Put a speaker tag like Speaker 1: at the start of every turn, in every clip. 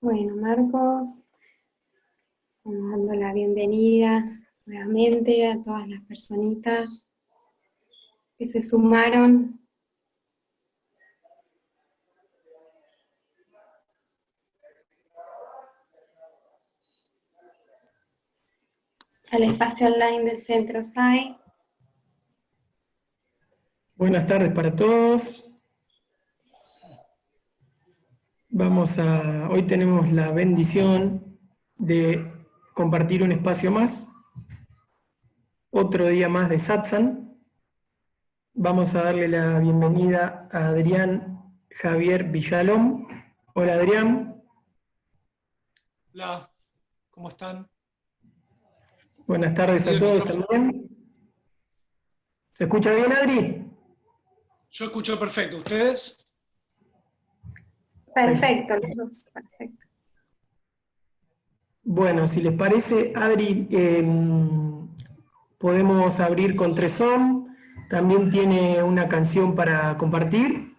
Speaker 1: Bueno, Marcos, vamos dando la bienvenida nuevamente a todas las personitas que se sumaron. Al espacio online del Centro SAI.
Speaker 2: Buenas tardes para todos. Hoy tenemos la bendición de compartir un espacio más, otro día más de Satsang. Vamos a darle la bienvenida a Adrián Javier Villalón. Hola Adrián.
Speaker 3: Hola, ¿cómo están?
Speaker 2: Buenas tardes a todos también. ¿Se escucha bien, Adri?
Speaker 3: Yo escucho perfecto, ¿ustedes?
Speaker 1: Perfecto, los dos, perfecto.
Speaker 2: Bueno, si les parece, Adri, podemos abrir con Tresón. También tiene una canción para compartir.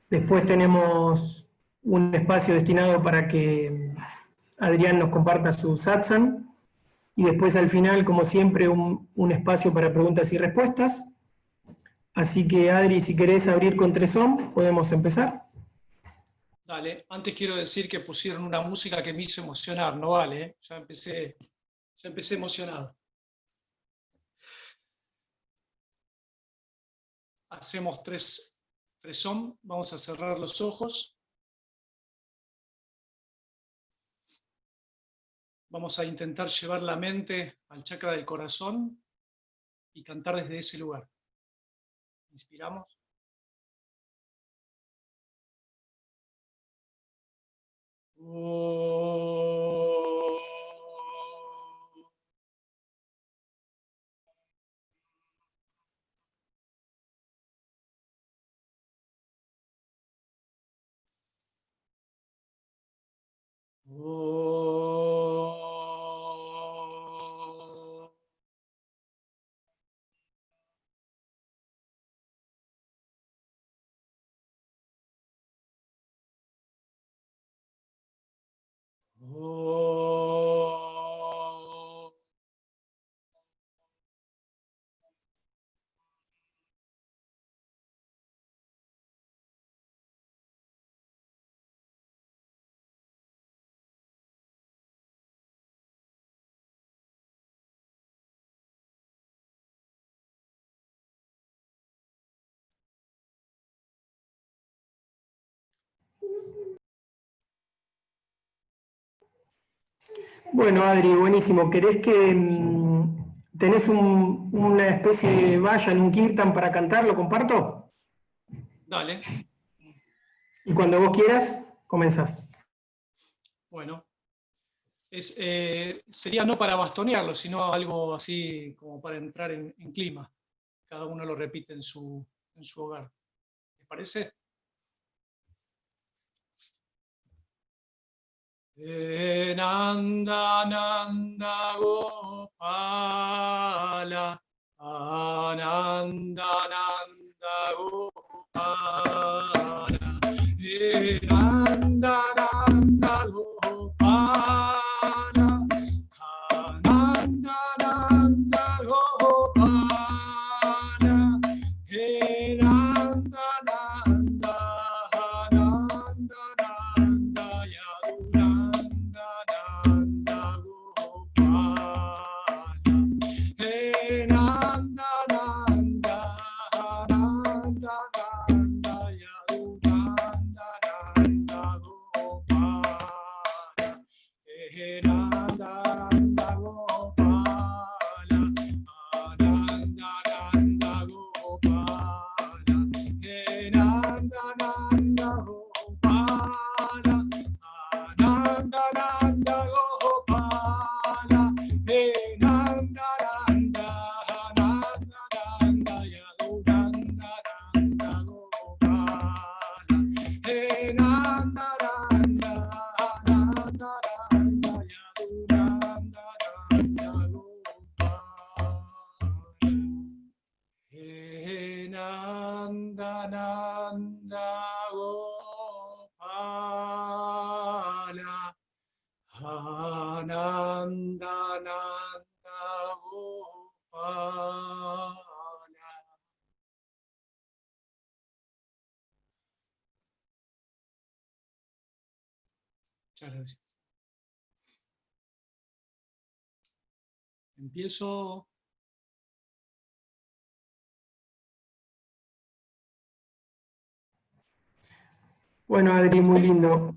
Speaker 2: Después tenemos un espacio destinado para que Adrián nos comparta su satsang. Y después al final, como siempre, un espacio para preguntas y respuestas. Así que Adri, si querés abrir con Tresón, podemos empezar.
Speaker 3: Dale, antes quiero decir que pusieron una música que me hizo emocionar, no vale, ¿eh? Ya empecé emocionado. Hacemos Tresón, vamos a cerrar los ojos. Vamos a intentar llevar la mente al chakra del corazón y cantar desde ese lugar. Inspiramos.
Speaker 2: Bueno, Adri, buenísimo. ¿Querés que tenés una especie de valla en un kirtan para cantar? ¿Lo comparto?
Speaker 3: Dale.
Speaker 2: Y cuando vos quieras, comenzás.
Speaker 3: Bueno. Sería no para bastonearlo, sino algo así como para entrar en clima. Cada uno lo repite en su hogar. ¿Les parece? Nanda Nanda Gopala, Ananda Nanda Gopala, Nanda Nanda Gopala, Ananda Nanda Gopala, Nanda Nanda Nanda Nanda Yadunanda Nanda Gopala, Nanda Nanda Nanda Nanda Yadunanda Nanda Gopala, Nanda Nanda Gopala, Ananda Nanda Gopala, Nanda Nanda Gopala, Ananda Nanda Gopala, Nanda Nanda Nanda Nanda Yadunanda Nanda Gopala, Nanda Nanda Nanda Nanda Yadunanda Nanda Gopala. Nanda Nanda Gopala. Muchas gracias. Empiezo.
Speaker 2: Bueno, Adri, muy lindo.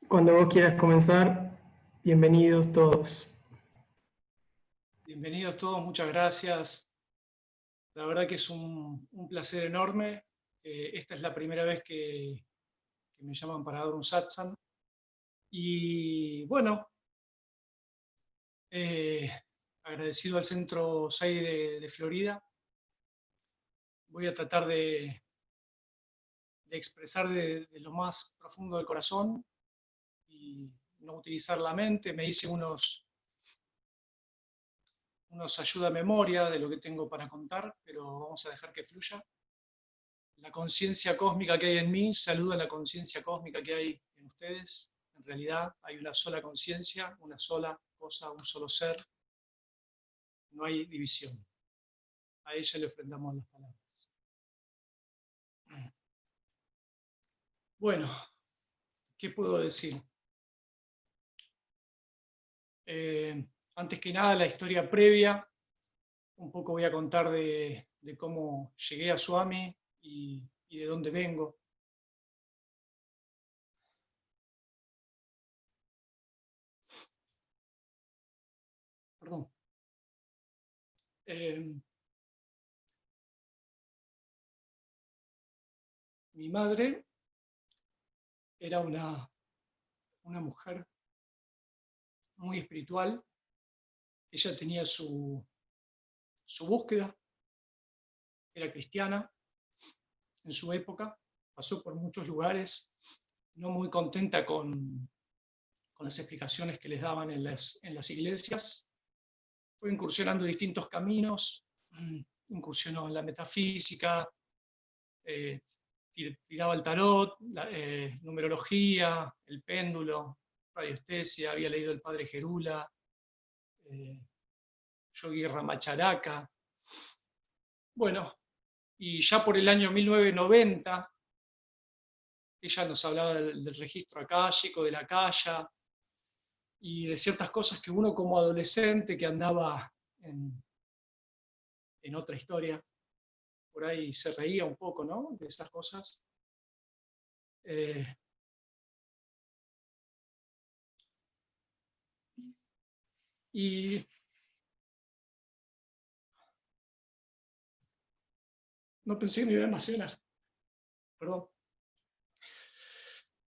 Speaker 2: Cuando vos quieras comenzar, bienvenidos todos.
Speaker 3: Bienvenidos todos, muchas gracias. La verdad que es un placer enorme. Esta es la primera vez que me llaman para dar un satsang. Y bueno, agradecido al Centro 6 de Florida. Voy a tratar de expresar de lo más profundo del corazón y no utilizar la mente. Me hice unos ayuda a memoria de lo que tengo para contar, pero vamos a dejar que fluya. La conciencia cósmica que hay en mí saluda a la conciencia cósmica que hay en ustedes. En realidad hay una sola conciencia, una sola cosa, un solo ser. No hay división. A ella le ofrendamos las palabras. Bueno, ¿qué puedo decir? Antes que nada, la historia previa. Un poco voy a contar de cómo llegué a Swami y de dónde vengo. Perdón. Mi madre era una mujer muy espiritual. Ella tenía su búsqueda, era cristiana en su época, pasó por muchos lugares, no muy contenta con las explicaciones que les daban en las iglesias. Fue incursionando en distintos caminos, incursionó en la metafísica, tiraba el tarot, numerología, el péndulo, radiestesia, había leído el padre Gerula, Yogi Ramacharaka. Bueno, y ya por el año 1990, ella nos hablaba del registro akáshico, de la kaya, y de ciertas cosas que uno como adolescente que andaba en otra historia, por ahí se reía un poco, ¿no?, de esas cosas. Y no pensé que me iba a emocionar, perdón.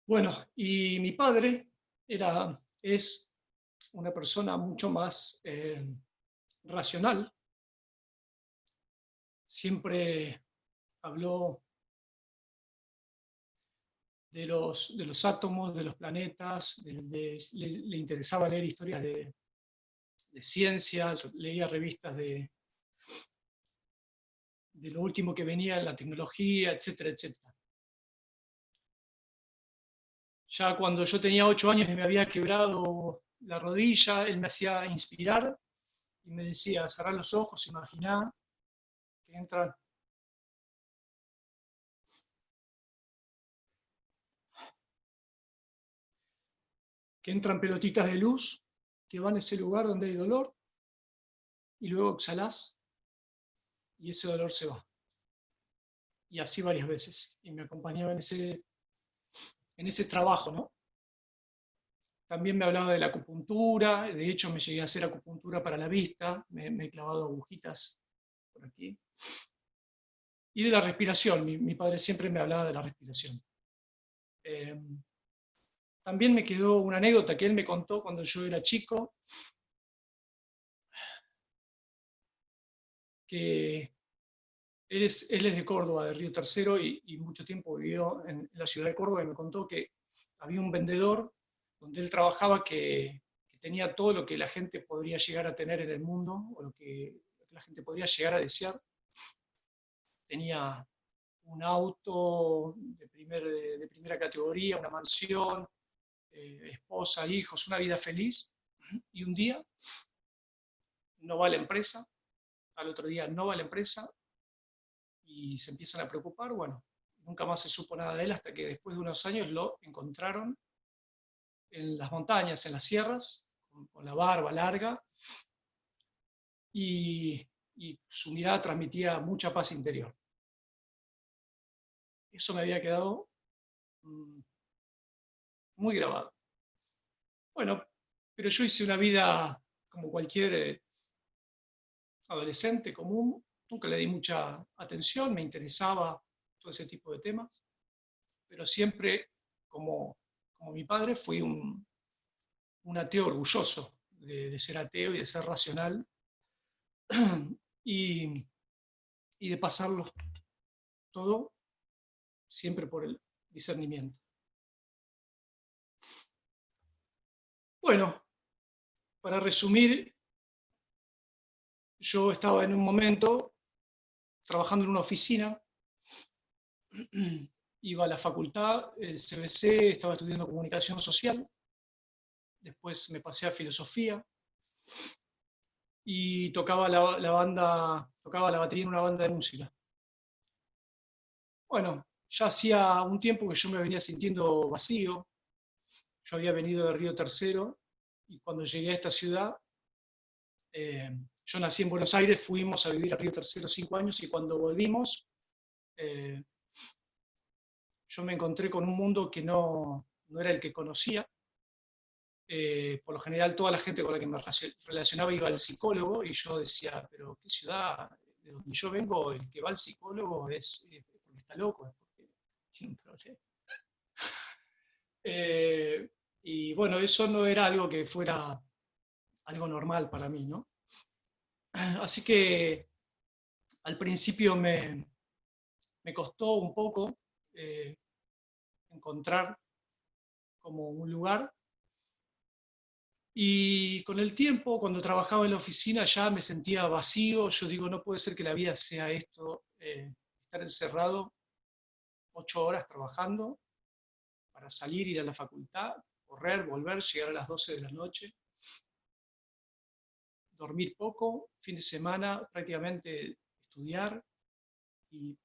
Speaker 3: Bueno, y mi padre es una persona mucho más racional. Siempre habló de los átomos, de los planetas, le interesaba leer historias de ciencia, leía revistas de lo último que venía en la tecnología, etcétera, etcétera. Ya cuando yo tenía 8 años y me había quebrado la rodilla, él me hacía inspirar y me decía, cerrá los ojos, imaginá que entran pelotitas de luz que van a ese lugar donde hay dolor y luego exhalás y ese dolor se va. Y así varias veces. Y me acompañaba en ese trabajo, ¿no? También me hablaba de la acupuntura, de hecho me llegué a hacer acupuntura para la vista, me he clavado agujitas por aquí. Y de la respiración, mi padre siempre me hablaba de la respiración. También me quedó una anécdota que él me contó cuando yo era chico, que él es de Córdoba, de Río Tercero, y mucho tiempo vivió en la ciudad de Córdoba, y me contó que había un vendedor donde él trabajaba que tenía todo lo que la gente podría llegar a tener en el mundo, o lo que la gente podría llegar a desear. Tenía un auto de primera categoría, una mansión, esposa, hijos, una vida feliz, y un día no va a la empresa, al otro día no va a la empresa, y se empiezan a preocupar. Bueno, nunca más se supo nada de él hasta que después de unos años lo encontraron en las montañas, en las sierras, con la barba larga, y su mirada transmitía mucha paz interior. Eso me había quedado muy grabado. Bueno, pero yo hice una vida como cualquier adolescente común, nunca le di mucha atención, me interesaba todo ese tipo de temas, pero siempre, como mi padre, fui un ateo orgulloso de ser ateo y de ser racional y de pasarlo todo siempre por el discernimiento. Bueno, para resumir, yo estaba en un momento trabajando en una oficina, iba a la facultad, el CBC, estaba estudiando comunicación social, después me pasé a filosofía y tocaba tocaba la batería en una banda de música. Bueno, ya hacía un tiempo que yo me venía sintiendo vacío. Yo había venido de Río Tercero y cuando llegué a esta ciudad, yo nací en Buenos Aires, fuimos a vivir a Río Tercero 5 años y cuando volvimos, yo me encontré con un mundo que no era el que conocía. Por lo general, toda la gente con la que me relacionaba iba al psicólogo y yo decía, pero ¿qué ciudad? De donde yo vengo, el que va al psicólogo es porque está loco, es porque tiene un problema. Y bueno, eso no era algo que fuera algo normal para mí, ¿no? Así que al principio me costó un poco encontrar como un lugar. Y con el tiempo, cuando trabajaba en la oficina, ya me sentía vacío. Yo digo, no puede ser que la vida sea esto, estar encerrado 8 horas trabajando para salir, ir a la facultad, correr, volver, llegar a las 12 de la noche, dormir poco, fin de semana prácticamente estudiar y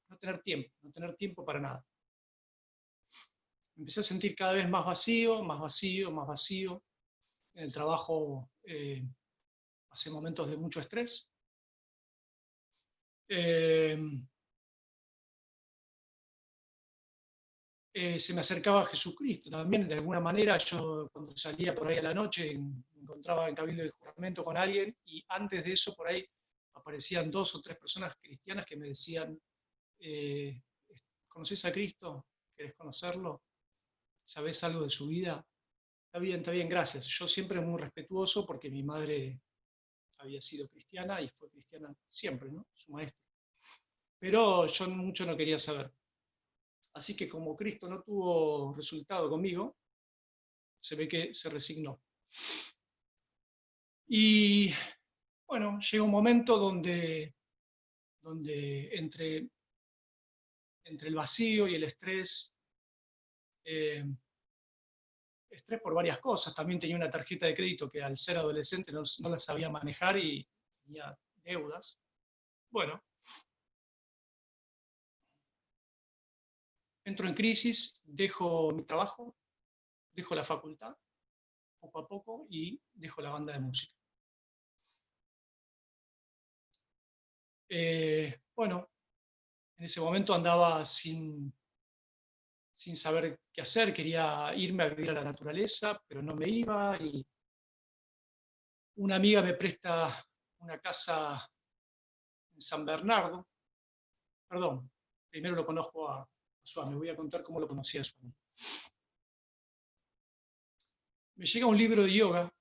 Speaker 3: no tener tiempo para nada. Me empecé a sentir cada vez más vacío, más vacío, más vacío. En el trabajo pasé momentos de mucho estrés. Se me acercaba a Jesucristo también, de alguna manera. Yo cuando salía por ahí a la noche me encontraba en Cabildo de Juramento con alguien y antes de eso por ahí aparecían 2 o 3 personas cristianas que me decían, ¿conoces a Cristo? ¿Querés conocerlo? ¿Sabés algo de su vida? Está bien, gracias. Yo siempre muy respetuoso porque mi madre había sido cristiana y fue cristiana siempre, ¿no? Su maestra. Pero yo mucho no quería saber. Así que como Cristo no tuvo resultado conmigo, se ve que se resignó. Y bueno, llega un momento donde entre el vacío y el estrés, estrés por varias cosas, también tenía una tarjeta de crédito que al ser adolescente no la sabía manejar y tenía deudas. Bueno, entro en crisis, dejo mi trabajo, dejo la facultad, poco a poco, y dejo la banda de música. Bueno, en ese momento andaba sin saber qué hacer, quería irme a vivir a la naturaleza, pero no me iba, y una amiga me presta una casa en San Bernardo. Perdón, primero lo conozco a Suárez, me voy a contar cómo lo conocí a Suárez. Me llega un libro de yoga,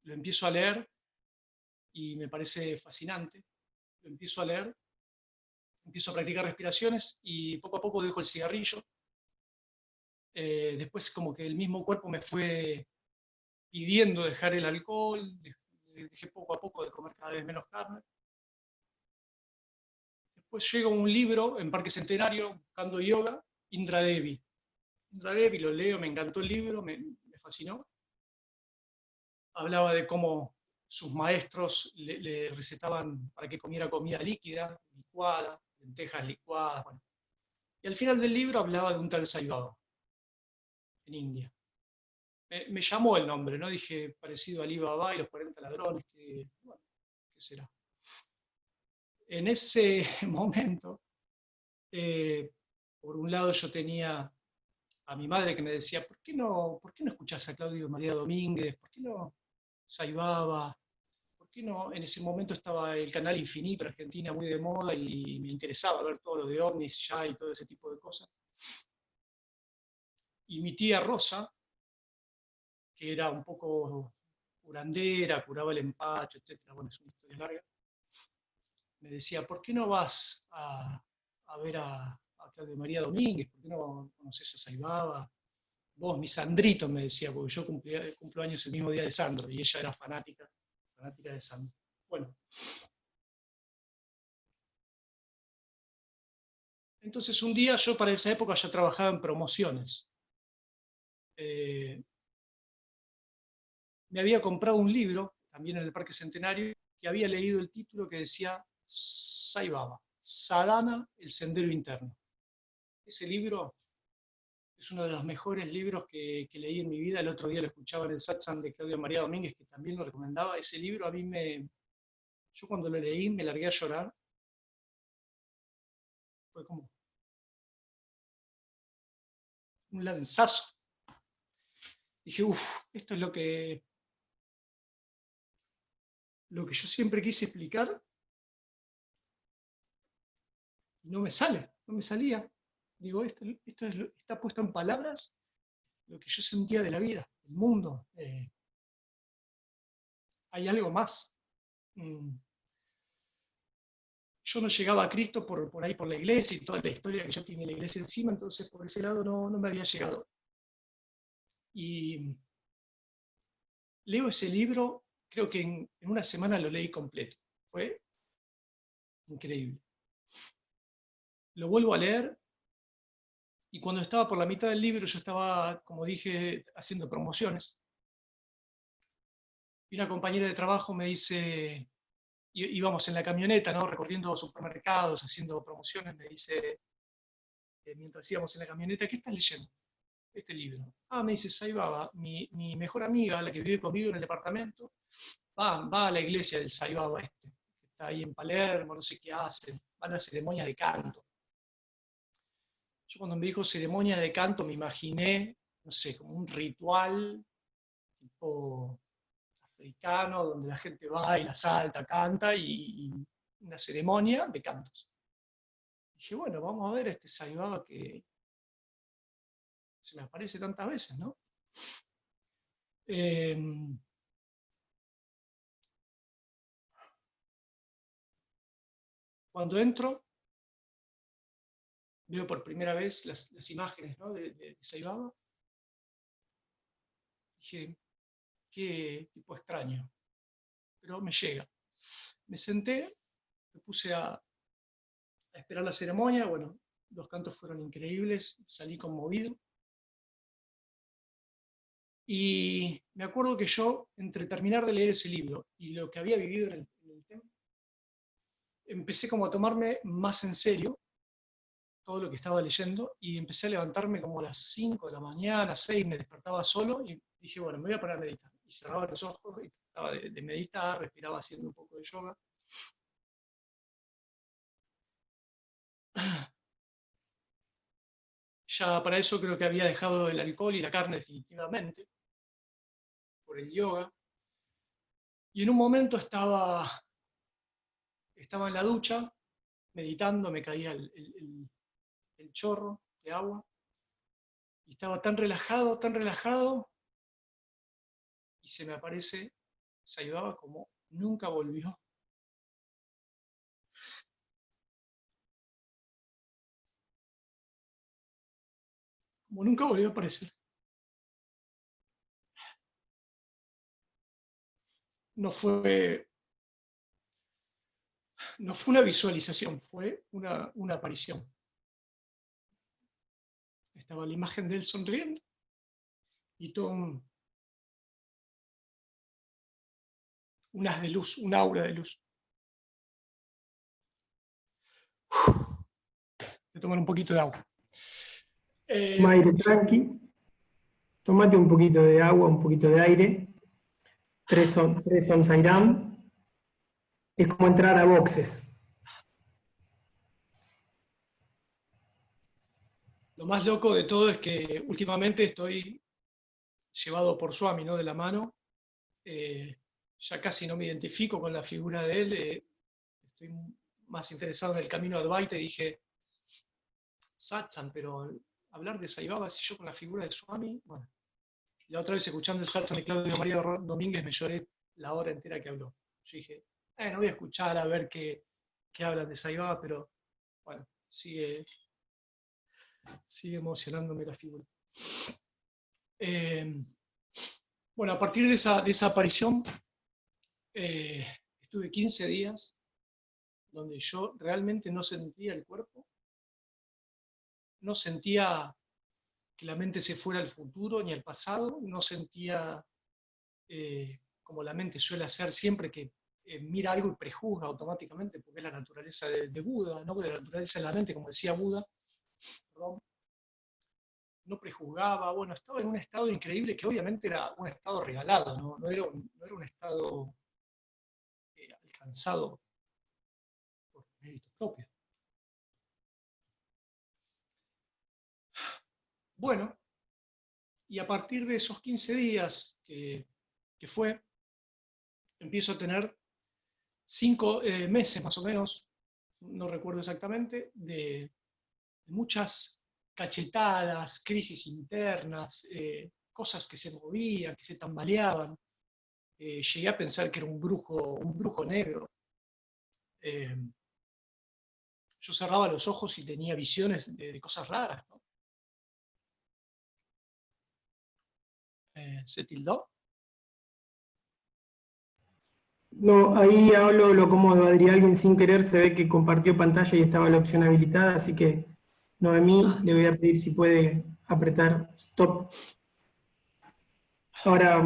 Speaker 3: lo empiezo a leer y me parece fascinante. Lo empiezo a leer, empiezo a practicar respiraciones y poco a poco dejo el cigarrillo. Después como que el mismo cuerpo me fue pidiendo dejar el alcohol, dejé poco a poco de comer cada vez menos carne. Después llega un libro en Parque Centenario, buscando yoga, Indra Devi. Indra Devi, lo leo, me encantó el libro, me fascinó. Hablaba de cómo sus maestros le recetaban para que comiera comida líquida, licuada, lentejas licuadas. Bueno. Y al final del libro hablaba de un tal Sai Baba, en India. me llamó el nombre, ¿no? Dije, parecido a Alibaba y los 40 ladrones, que, bueno, ¿qué será? En ese momento, por un lado yo tenía a mi madre que me decía, por qué no escuchás a Claudio María Domínguez? ¿Por qué no Saibaba? ¿Por qué no? En ese momento estaba el canal Infinito Argentina muy de moda y me interesaba ver todo lo de ovnis ya y todo ese tipo de cosas. Y mi tía Rosa, que era un poco curandera, curaba el empacho, etcétera, bueno, es una historia larga, me decía, ¿por qué no vas a ver a Claudio María Domínguez? ¿Por qué no conoces a Saibaba? Vos, mi Sandrito, me decía, porque yo cumplo años el mismo día de Sandro, y ella era fanática de Sandro. Bueno, entonces un día yo para esa época ya trabajaba en promociones. Eh, Me había comprado un libro, también en el Parque Centenario, que había leído el título que decía Saibaba, Sadhana, el sendero interno. Ese libro es uno de los mejores libros que leí en mi vida. El otro día lo escuchaba en el satsang de Claudio María Domínguez, que también lo recomendaba. Ese libro a mí yo cuando lo leí me largué a llorar. Fue como un lanzazo. Dije, uff, esto es lo que yo siempre quise explicar y no me sale, no me salía. Digo, está puesto en palabras lo que yo sentía de la vida, el mundo. Hay algo más. Mm, Yo no llegaba a Cristo por ahí, por la iglesia y toda la historia que ya tiene la iglesia encima, entonces por ese lado no me había llegado. Y leo ese libro, creo que en una semana lo leí completo. Fue increíble. Lo vuelvo a leer y cuando estaba por la mitad del libro yo estaba, como dije, haciendo promociones. Y una compañera de trabajo me dice, íbamos en la camioneta, ¿no? Recorriendo supermercados, haciendo promociones, me dice, mientras íbamos en la camioneta, ¿qué estás leyendo? Este libro. Ah, me dice Saibaba, mi mejor amiga, la que vive conmigo en el departamento, va a la iglesia del Saibaba este, que está ahí en Palermo, no sé qué hacen, van a ceremonias de canto. Yo cuando me dijo ceremonia de canto me imaginé, no sé, como un ritual tipo africano, donde la gente baila, salta, canta y una ceremonia de cantos. Dije, bueno, vamos a ver este Saibaba que se me aparece tantas veces, ¿no? Eh, Cuando entro, veo por primera vez las imágenes, ¿no? de Saibaba. Dije, qué tipo extraño, pero me llega. Me senté, me puse a esperar la ceremonia, bueno, los cantos fueron increíbles, salí conmovido. Y me acuerdo que yo, entre terminar de leer ese libro y lo que había vivido en el tema, empecé como a tomarme más en serio todo lo que estaba leyendo y empecé a levantarme como a las 5 de la mañana, 6, me despertaba solo y dije, bueno, me voy a parar a meditar. Y cerraba los ojos y trataba de meditar, respiraba haciendo un poco de yoga. Ya para eso creo que había dejado el alcohol y la carne definitivamente, por el yoga. Y en un momento estaba en la ducha, meditando, me caía el chorro de agua, y estaba tan relajado, y se me aparece, se ayudaba como nunca volvió. Como nunca volvió a aparecer. No fue, no fue una visualización, fue una aparición. Estaba la imagen de él sonriendo y todo un haz de luz, un aura de luz. Voy a tomar un poquito de agua.
Speaker 2: Mayre, tranqui. Tomate un poquito de agua, un poquito de aire. 3 Sairam. Es como entrar a boxes.
Speaker 3: Lo más loco de todo es que últimamente estoy llevado por Swami, ¿no? De la mano. Ya casi no me identifico con la figura de él. Estoy más interesado en el camino Advaita y dije, satsang, pero hablar de Sai Baba, si yo con la figura de Swami, bueno. La otra vez escuchando el satsang de Claudio María Domínguez me lloré la hora entera que habló. Yo dije, no voy a escuchar a ver qué hablan de Sai Baba, pero bueno, sigue emocionándome la figura. Bueno, a partir de esa aparición, estuve 15 días donde yo realmente no sentía el cuerpo, no sentía que la mente se fuera al futuro ni al pasado, no sentía como la mente suele hacer siempre que mira algo y prejuzga automáticamente, porque es la naturaleza de Buda, ¿no? De la naturaleza de la mente, como decía Buda, perdón, no prejuzgaba, bueno, estaba en un estado increíble que obviamente era un estado regalado, no era un estado alcanzado por méritos propios. Bueno, y a partir de esos 15 días que fue, empiezo a tener 5 meses más o menos, no recuerdo exactamente, de muchas cachetadas, crisis internas, cosas que se movían, que se tambaleaban. Llegué a pensar que era un brujo negro. Yo cerraba los ojos y tenía visiones de cosas raras, ¿no? ¿Se tildó?
Speaker 2: No, ahí hablo, lo acomodo, Adri. Alguien sin querer se ve que compartió pantalla y estaba la opción habilitada, así que Noemí le voy a pedir si puede apretar stop. Ahora,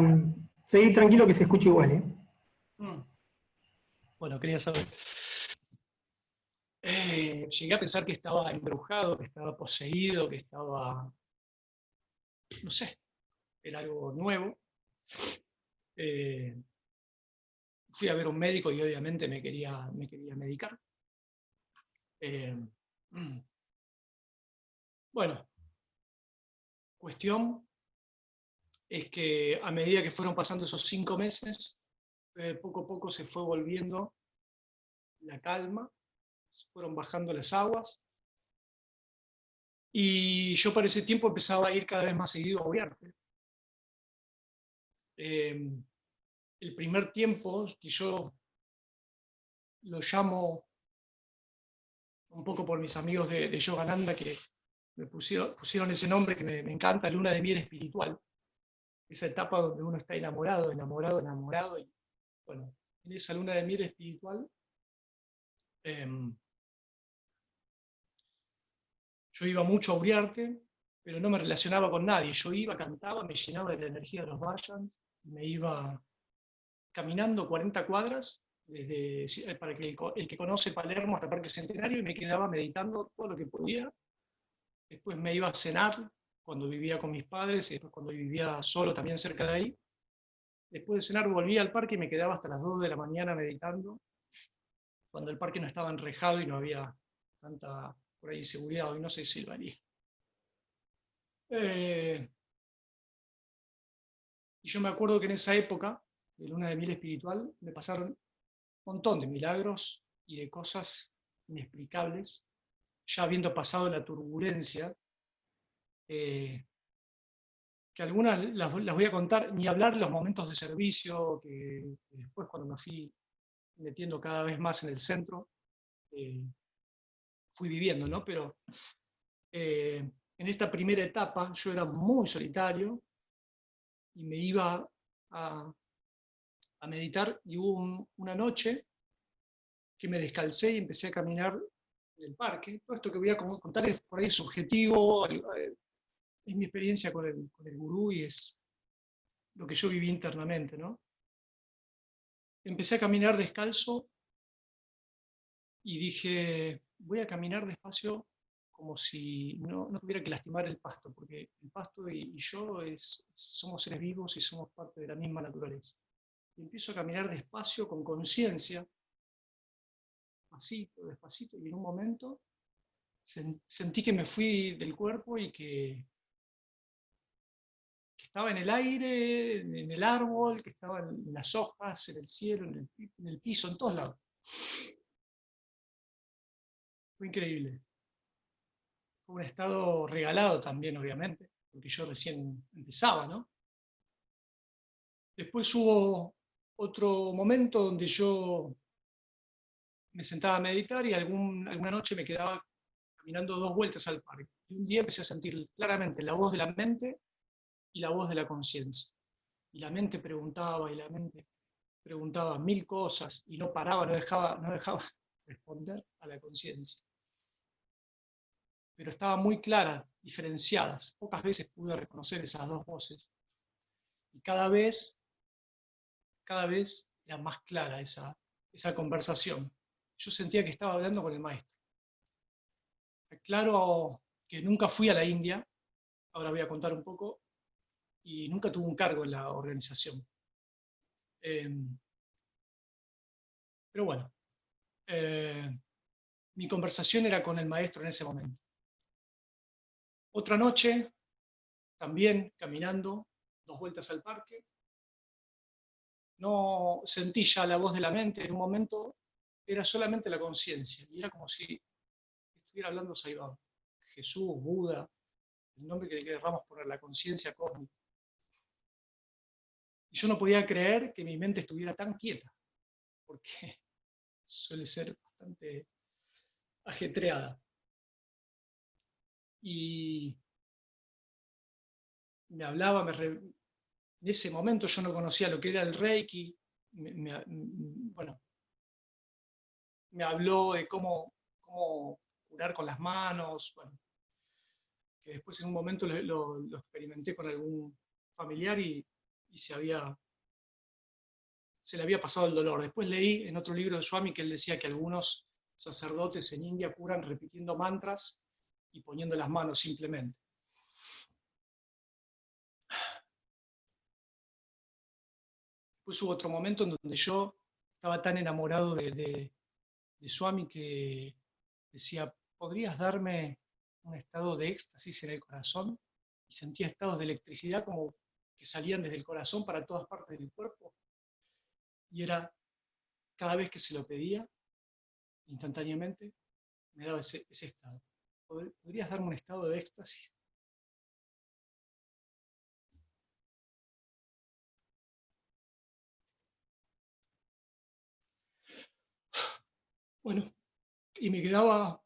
Speaker 2: seguí tranquilo que se escucha igual, ¿eh?
Speaker 3: Bueno, quería saber. Llegué a pensar que estaba embrujado, que estaba poseído, que estaba, no sé, era algo nuevo. Fui a ver un médico y obviamente me quería medicar. Bueno, cuestión es que a medida que fueron pasando esos 5 meses, poco a poco se fue volviendo la calma, se fueron bajando las aguas, y yo para ese tiempo empezaba a ir cada vez más seguido a Uriarte. El primer tiempo, que yo lo llamo un poco por mis amigos de Yogananda, que me pusieron ese nombre que me encanta, luna de miel espiritual, esa etapa donde uno está enamorado, enamorado, enamorado, y bueno, en esa luna de miel espiritual, yo iba mucho a Uriarte, pero no me relacionaba con nadie. Yo iba, cantaba, me llenaba de la energía de los Vajans, me iba caminando 40 cuadras, para que el que conoce Palermo hasta Parque Centenario, y me quedaba meditando todo lo que podía. Después me iba a cenar cuando vivía con mis padres, y después cuando vivía solo también cerca de ahí. Después de cenar volvía al parque y me quedaba hasta las 2 de la mañana meditando, cuando el parque no estaba enrejado y no había tanta por ahí seguridad, hoy no sé si lo haría. Y yo me acuerdo que en esa época, de luna de miel espiritual, me pasaron un montón de milagros y de cosas inexplicables, ya habiendo pasado la turbulencia, que algunas las voy a contar, ni hablar de los momentos de servicio, que después cuando me fui metiendo cada vez más en el centro, fui viviendo, ¿no? Pero en esta primera etapa yo era muy solitario y me iba a meditar, y hubo una noche que me descalcé y empecé a caminar en el parque. Todo esto que voy a contar es por ahí subjetivo, es mi experiencia con el gurú y es lo que yo viví internamente, ¿no? Empecé a caminar descalzo y dije, voy a caminar despacio como si no tuviera que lastimar el pasto, porque el pasto y yo somos seres vivos y somos parte de la misma naturaleza. Y empiezo a caminar despacio, con conciencia, despacito, despacito, y en un momento sentí que me fui del cuerpo y que estaba en el aire, en el árbol, que estaba en las hojas, en el cielo, en el piso, en todos lados. Fue increíble. Fue un estado regalado también, obviamente, porque yo recién empezaba, ¿no? Después hubo otro momento donde yo me sentaba a meditar y alguna noche me quedaba caminando 2 vueltas al parque. Y un día empecé a sentir claramente la voz de la mente y la voz de la conciencia. Y la mente preguntaba y la mente preguntaba 1000 cosas y no paraba, no dejaba responder a la conciencia. Pero estaba muy clara, diferenciadas. Pocas veces pude reconocer esas dos voces. Y cada vez era más clara esa conversación. Yo sentía que estaba hablando con el maestro. Claro que nunca fui a la India, ahora voy a contar un poco, y nunca tuve un cargo en la organización. Pero bueno, mi conversación era con el maestro en ese momento. Otra noche, también caminando 2 vueltas al parque, no sentí ya la voz de la mente, en un momento era solamente la conciencia, y era como si estuviera hablando Sai Baba, Jesús, Buda, el nombre que le queramos poner, la conciencia cósmica. Y yo no podía creer que mi mente estuviera tan quieta, porque suele ser bastante ajetreada. Y me hablaba, en ese momento yo no conocía lo que era el Reiki, bueno, me habló de cómo curar con las manos, bueno, que después en un momento lo experimenté con algún familiar y se le había pasado el dolor. Después leí en otro libro de Swami que él decía que algunos sacerdotes en India curan repitiendo mantras y poniendo las manos simplemente. Después hubo otro momento en donde yo estaba tan enamorado de Swami que decía, ¿podrías darme un estado de éxtasis en el corazón? Y sentía estados de electricidad como que salían desde el corazón para todas partes del cuerpo. Y era, cada vez que se lo pedía, instantáneamente, me daba ese estado. ¿Podrías darme un estado de éxtasis? Bueno, y me quedaba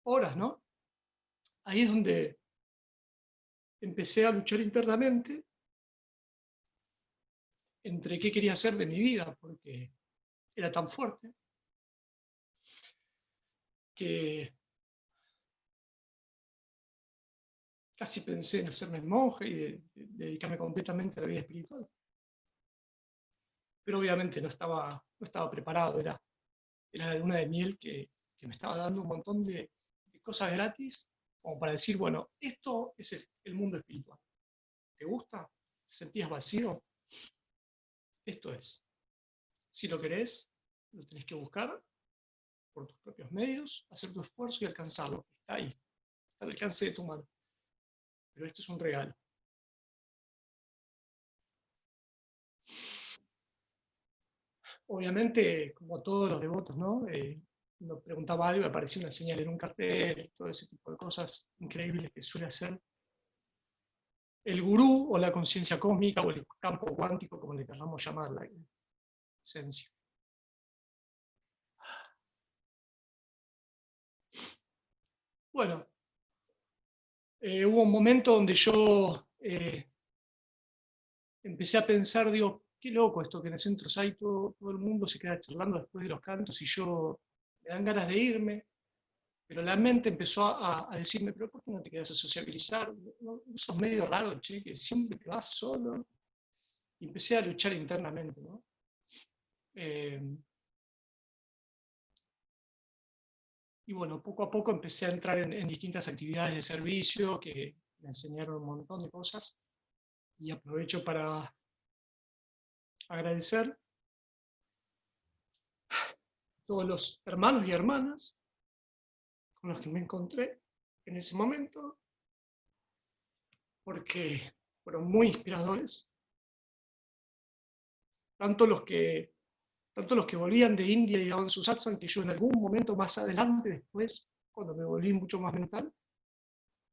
Speaker 3: horas, ¿no? Ahí es donde empecé a luchar internamente entre qué quería hacer de mi vida, porque era tan fuerte que casi pensé en hacerme monje y dedicarme completamente a la vida espiritual. Pero obviamente no estaba preparado, era la luna de miel que me estaba dando un montón de cosas gratis, como para decir, bueno, esto es el mundo espiritual. ¿Te gusta? ¿Te sentías vacío? Esto es. Si lo querés, lo tenés que buscar por tus propios medios, hacer tu esfuerzo y alcanzarlo. Está ahí, está al alcance de tu mano. Pero esto es un regalo. Obviamente, como todos los devotos, ¿no? Uno preguntaba algo y aparecía una señal en un cartel, todo ese tipo de cosas increíbles que suele hacer el gurú o la conciencia cósmica o el campo cuántico, como le queramos llamar, la esencia. Bueno, hubo un momento donde yo empecé a pensar, digo, qué loco esto que en el centro SAI todo el mundo se queda charlando después de los cantos y yo me dan ganas de irme, pero la mente empezó a decirme, pero ¿por qué no te quedas a sociabilizar? ¿No sos medio raro, che, que siempre te vas solo? Y empecé a luchar internamente, ¿no? Y bueno, poco a poco empecé a entrar en distintas actividades de servicio que me enseñaron un montón de cosas. Y aprovecho para agradecer a todos los hermanos y hermanas con los que me encontré en ese momento, porque fueron muy inspiradores. Tanto los que, tanto los que volvían de India y daban su satsang, que yo en algún momento más adelante, después, cuando me volví mucho más mental,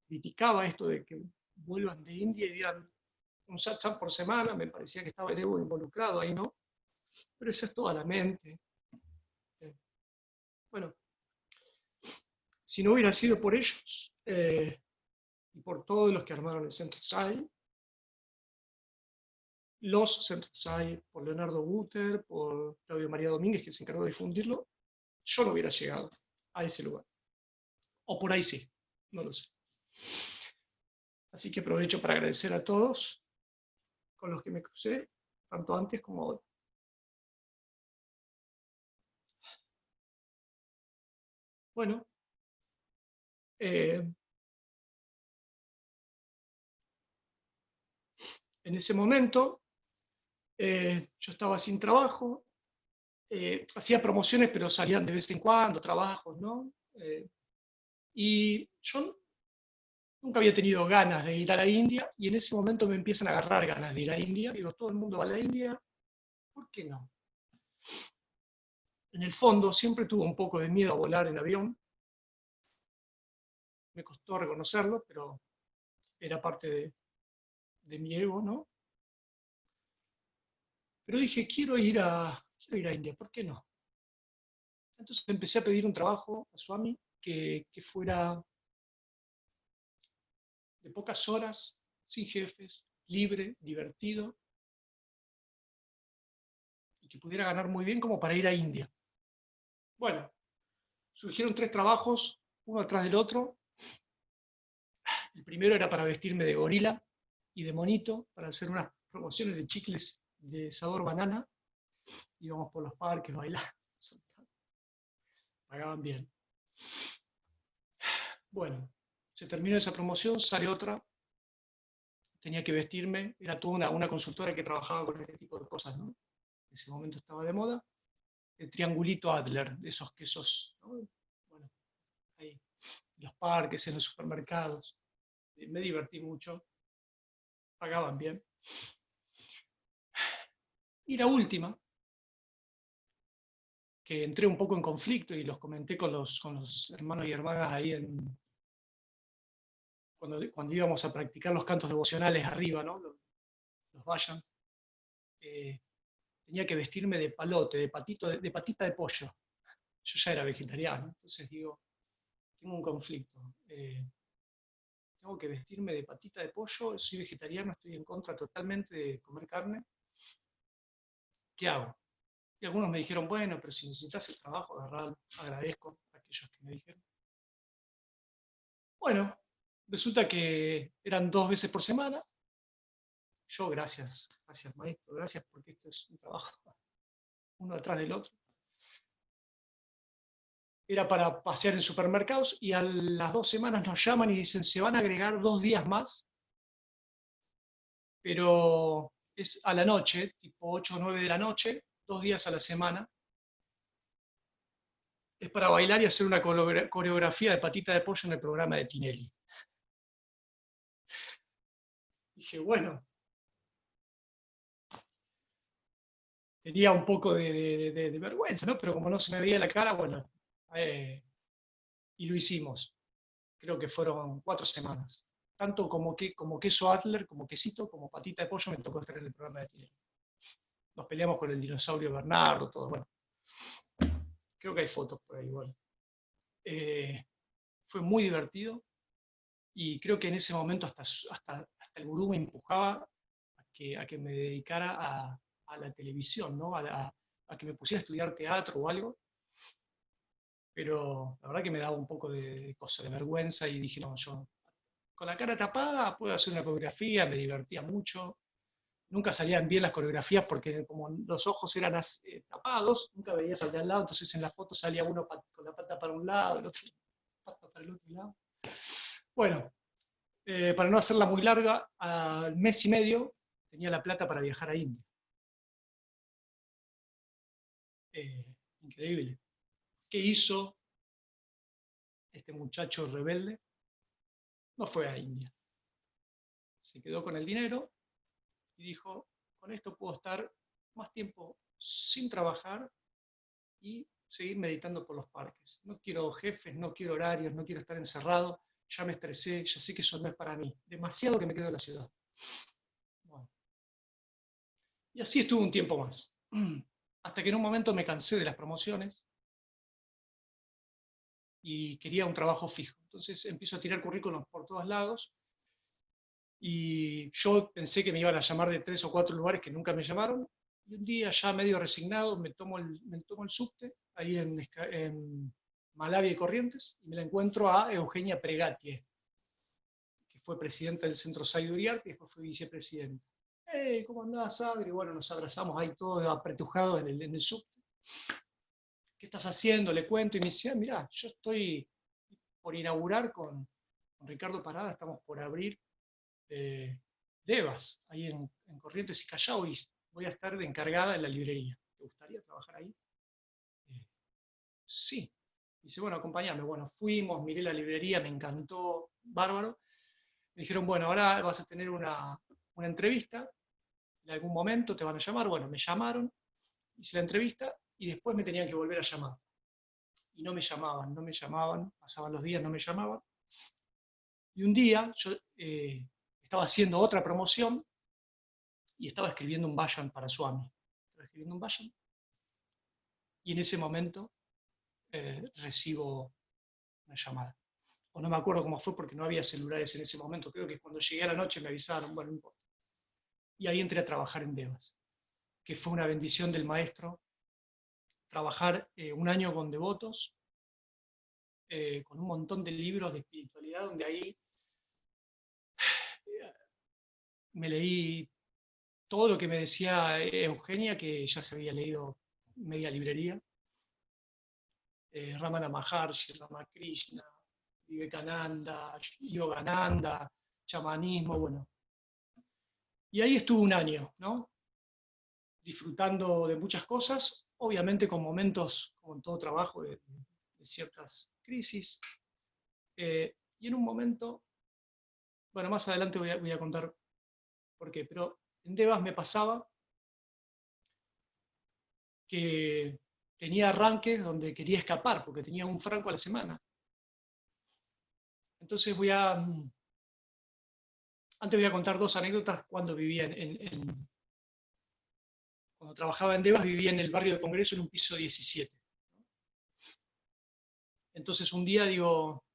Speaker 3: criticaba esto de que vuelvan de India y digan un satsang por semana, me parecía que estaba el ego involucrado ahí, ¿no? Pero esa es toda la mente. Bueno, si no hubiera sido por ellos y por todos los que armaron el Centro SAI, los Centros SAI, por Leonardo Buter, por Claudio María Domínguez, que se encargó de difundirlo, yo no hubiera llegado a ese lugar. O por ahí sí, no lo sé. Así que aprovecho para agradecer a todos con los que me crucé, tanto antes como ahora. Bueno, en ese momento yo estaba sin trabajo, hacía promociones, pero salían de vez en cuando, trabajos, ¿no? Y yo nunca había tenido ganas de ir a la India, y en ese momento me empiezan a agarrar ganas de ir a India. Digo, todo el mundo va a la India, ¿por qué no? En el fondo siempre tuve un poco de miedo a volar en avión. Me costó reconocerlo, pero era parte de mi ego, ¿no? Pero dije, quiero ir a India, ¿por qué no? Entonces empecé a pedir un trabajo a Swami que fuera de pocas horas, sin jefes, libre, divertido, y que pudiera ganar muy bien como para ir a India. Bueno, surgieron 3 trabajos, uno atrás del otro. El primero era para vestirme de gorila y de monito, para hacer unas promociones de chicles de sabor banana. Íbamos por los parques, bailando, pagaban bien. Bueno, se terminó esa promoción, sale otra, tenía que vestirme, era toda una consultora que trabajaba con este tipo de cosas, ¿no? En ese momento estaba de moda, el triangulito Adler, de esos quesos, ¿no? Bueno, ahí, en los parques, en los supermercados, me divertí mucho, pagaban bien. Y la última, que entré un poco en conflicto y los comenté con los hermanos y hermanas ahí cuando íbamos a practicar los cantos devocionales arriba, ¿no? Los vayans, tenía que vestirme de palote, de patita de pollo. Yo ya era vegetariano, entonces digo, tengo un conflicto. Tengo que vestirme de patita de pollo, soy vegetariano, estoy en contra totalmente de comer carne. ¿Qué hago? Y algunos me dijeron, bueno, pero si necesitas el trabajo, agarralo. Agradezco a aquellos que me dijeron. Bueno, resulta que eran 2 veces por semana. Yo, gracias maestro, gracias porque esto es un trabajo uno atrás del otro. Era para pasear en supermercados y a las 2 semanas nos llaman y dicen, se van a agregar 2 días más, pero es a la noche, tipo 8 o 9 de la noche, 2 días a la semana. Es para bailar y hacer una coreografía de patita de pollo en el programa de Tinelli. Dije, bueno, tenía un poco de vergüenza, ¿no? Pero como no se me veía la cara, bueno, y lo hicimos. Creo que fueron 4 semanas. Tanto como queso Adler, como quesito, como patita de pollo, me tocó estar en el programa de Tinelli. Nos peleamos con el dinosaurio Bernardo, todo, bueno. Creo que hay fotos por ahí, bueno. Fue muy divertido y creo que en ese momento hasta el gurú me empujaba a que me dedicara a la televisión, ¿no? A que me pusiera a estudiar teatro o algo. Pero la verdad que me daba un poco de cosa, de vergüenza, y dije, no, yo con la cara tapada puedo hacer una coreografía, me divertía mucho, nunca salían bien las coreografías porque como los ojos eran tapados, nunca veías al de al lado, entonces en la foto salía uno con la pata para un lado, el otro pata para el otro lado. Bueno, para no hacerla muy larga, al mes y medio tenía la plata para viajar a India. Increíble. ¿Qué hizo este muchacho rebelde? No fue a India. Se quedó con el dinero y dijo, con esto puedo estar más tiempo sin trabajar y seguir meditando por los parques. No quiero jefes, no quiero horarios, no quiero estar encerrado, ya me estresé, ya sé que eso no es para mí. Demasiado que me quedo en la ciudad. Bueno. Y así estuve un tiempo más. Hasta que en un momento me cansé de las promociones y quería un trabajo fijo. Entonces empiezo a tirar currículums por todos lados y yo pensé que me iban a llamar de 3 o 4 lugares que nunca me llamaron. Y un día, ya medio resignado, me tomo el subte ahí en Malavia y Corrientes y me la encuentro a Eugenia Pregatie, que fue presidenta del Centro Said Uriarte y después fue vicepresidenta. Hey, ¿cómo andás, Adri? Bueno, nos abrazamos ahí todos apretujados en el subte. ¿Qué estás haciendo? Le cuento y me decía, mirá, yo estoy por inaugurar con Ricardo Parada, estamos por abrir Devas, ahí en Corrientes y Callao, y voy a estar de encargada en la librería. ¿Te gustaría trabajar ahí? Sí. Dice, bueno, acompáñame. Bueno, fuimos, miré la librería, me encantó, bárbaro. Me dijeron, bueno, ahora vas a tener una entrevista, en algún momento te van a llamar. Bueno, me llamaron, hice la entrevista y después me tenían que volver a llamar. Y no me llamaban, pasaban los días, no me llamaban. Y un día yo estaba haciendo otra promoción y estaba escribiendo un Vayan para Swami. Estaba escribiendo un Vayan. Y en ese momento recibo una llamada. O no me acuerdo cómo fue porque no había celulares en ese momento. Creo que cuando llegué a la noche me avisaron, bueno, no importa. Y ahí entré a trabajar en Devas, que fue una bendición del maestro, trabajar un año con devotos, con un montón de libros de espiritualidad, donde ahí me leí todo lo que me decía Eugenia, que ya se había leído media librería, Ramana Maharshi, Ramakrishna, Vivekananda, Yogananda, chamanismo, bueno. Y ahí estuve un año, ¿no? Disfrutando de muchas cosas, obviamente con momentos, como en todo trabajo, de ciertas crisis. Y en un momento, bueno, más adelante voy a contar por qué, pero en Devas me pasaba que tenía arranques donde quería escapar, porque tenía un franco a la semana. Entonces antes voy a contar dos anécdotas cuando vivía cuando trabajaba en Devas, vivía en el barrio de Congreso en un piso 17. Entonces un día digo,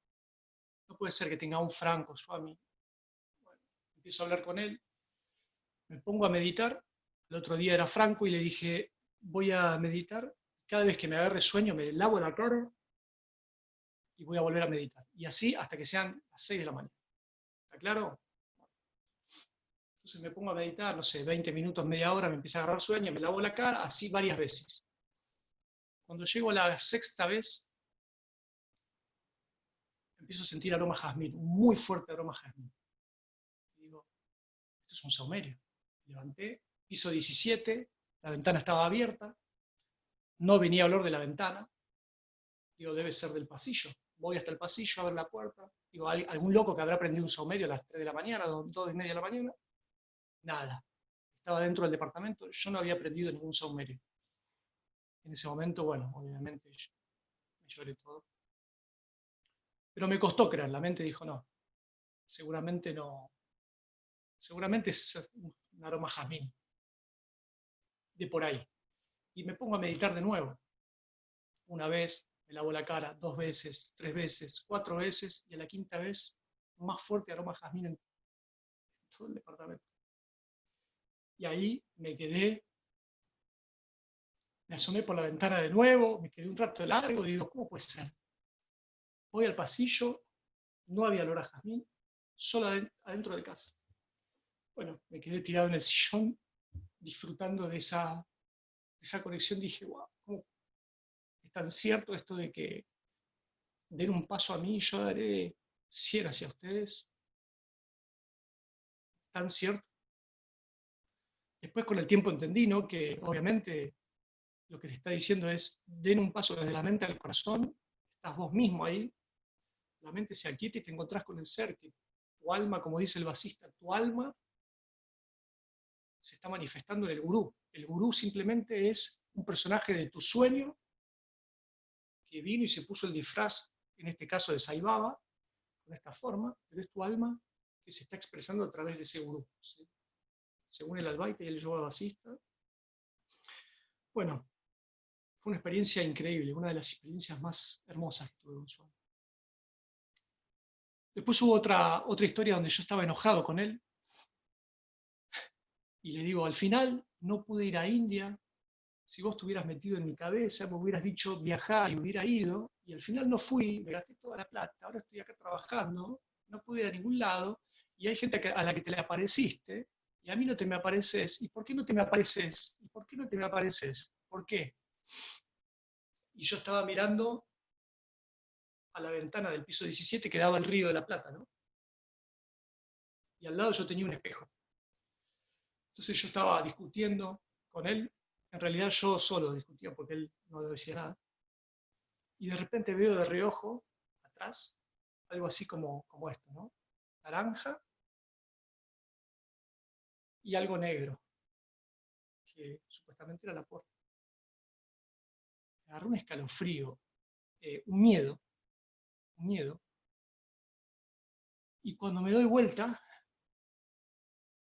Speaker 3: no puede ser que tenga un franco, Swami. Bueno, empiezo a hablar con él, me pongo a meditar. El otro día era franco y le dije, voy a meditar. Cada vez que me agarre sueño me lavo la cara y voy a volver a meditar. Y así hasta que sean las 6 de la mañana. ¿Está claro? Entonces me pongo a meditar, no sé, 20 minutos, media hora, me empieza a agarrar sueño, me lavo la cara, así varias veces. Cuando llego a la sexta vez, empiezo a sentir aroma jazmín, un muy fuerte aroma jazmín. Y digo, esto es un saumerio. Levanté, piso 17, la ventana estaba abierta, no venía olor de la ventana. Digo, debe ser del pasillo. Voy hasta el pasillo, abro la puerta. Digo, algún loco que habrá prendido un saumerio a las 3 de la mañana, 2:30 de la mañana. Nada. Estaba dentro del departamento, yo no había prendido ningún saumerio. En ese momento, bueno, obviamente me lloré todo. Pero me costó creer, la mente dijo, no, seguramente no, seguramente es un aroma jazmín, de por ahí. Y me pongo a meditar de nuevo. Una vez, me lavo la cara, 2 veces, 3 veces, 4 veces, y a la quinta vez, más fuerte aroma jazmín en todo el departamento. Y ahí me quedé, me asomé por la ventana de nuevo, me quedé un rato largo y digo, ¿cómo puede ser? Voy al pasillo, no había olor a jazmín, solo adentro de casa. Bueno, me quedé tirado en el sillón disfrutando de esa conexión, dije, wow, ¿cómo es tan cierto esto de que den un paso a mí y yo daré 100 hacia ustedes? Tan cierto. Después con el tiempo entendí, ¿no?, que obviamente lo que te está diciendo es, den un paso desde la mente al corazón, estás vos mismo ahí, la mente se aquieta y te encontrás con el ser, que tu alma, como dice el basista, tu alma se está manifestando en el gurú. El gurú simplemente es un personaje de tu sueño que vino y se puso el disfraz, en este caso de Sai Baba, con esta forma, pero es tu alma que se está expresando a través de ese gurú, ¿sí? Según el Advaita y el yoga basista. Bueno, fue una experiencia increíble, una de las experiencias más hermosas que tuve con Swami. Después hubo otra historia donde yo estaba enojado con él y le digo, al final no pude ir a India. Si vos te hubieras metido en mi cabeza, me hubieras dicho viajar y hubiera ido, y al final no fui, me gasté toda la plata, ahora estoy acá trabajando, no pude ir a ningún lado, y hay gente a la que te le apareciste, y a mí no te me apareces. ¿Y por qué no te me apareces? ¿Y por qué no te me apareces? ¿Por qué? Y yo estaba mirando a la ventana del piso 17 que daba el Río de la Plata, ¿no? Y al lado yo tenía un espejo. Entonces yo estaba discutiendo con él, en realidad yo solo discutía porque él no decía nada, y de repente veo de reojo, atrás, algo así como esto, ¿no? Naranja y algo negro, que supuestamente era la puerta. Me agarró un escalofrío, un miedo, un miedo. Y cuando me doy vuelta,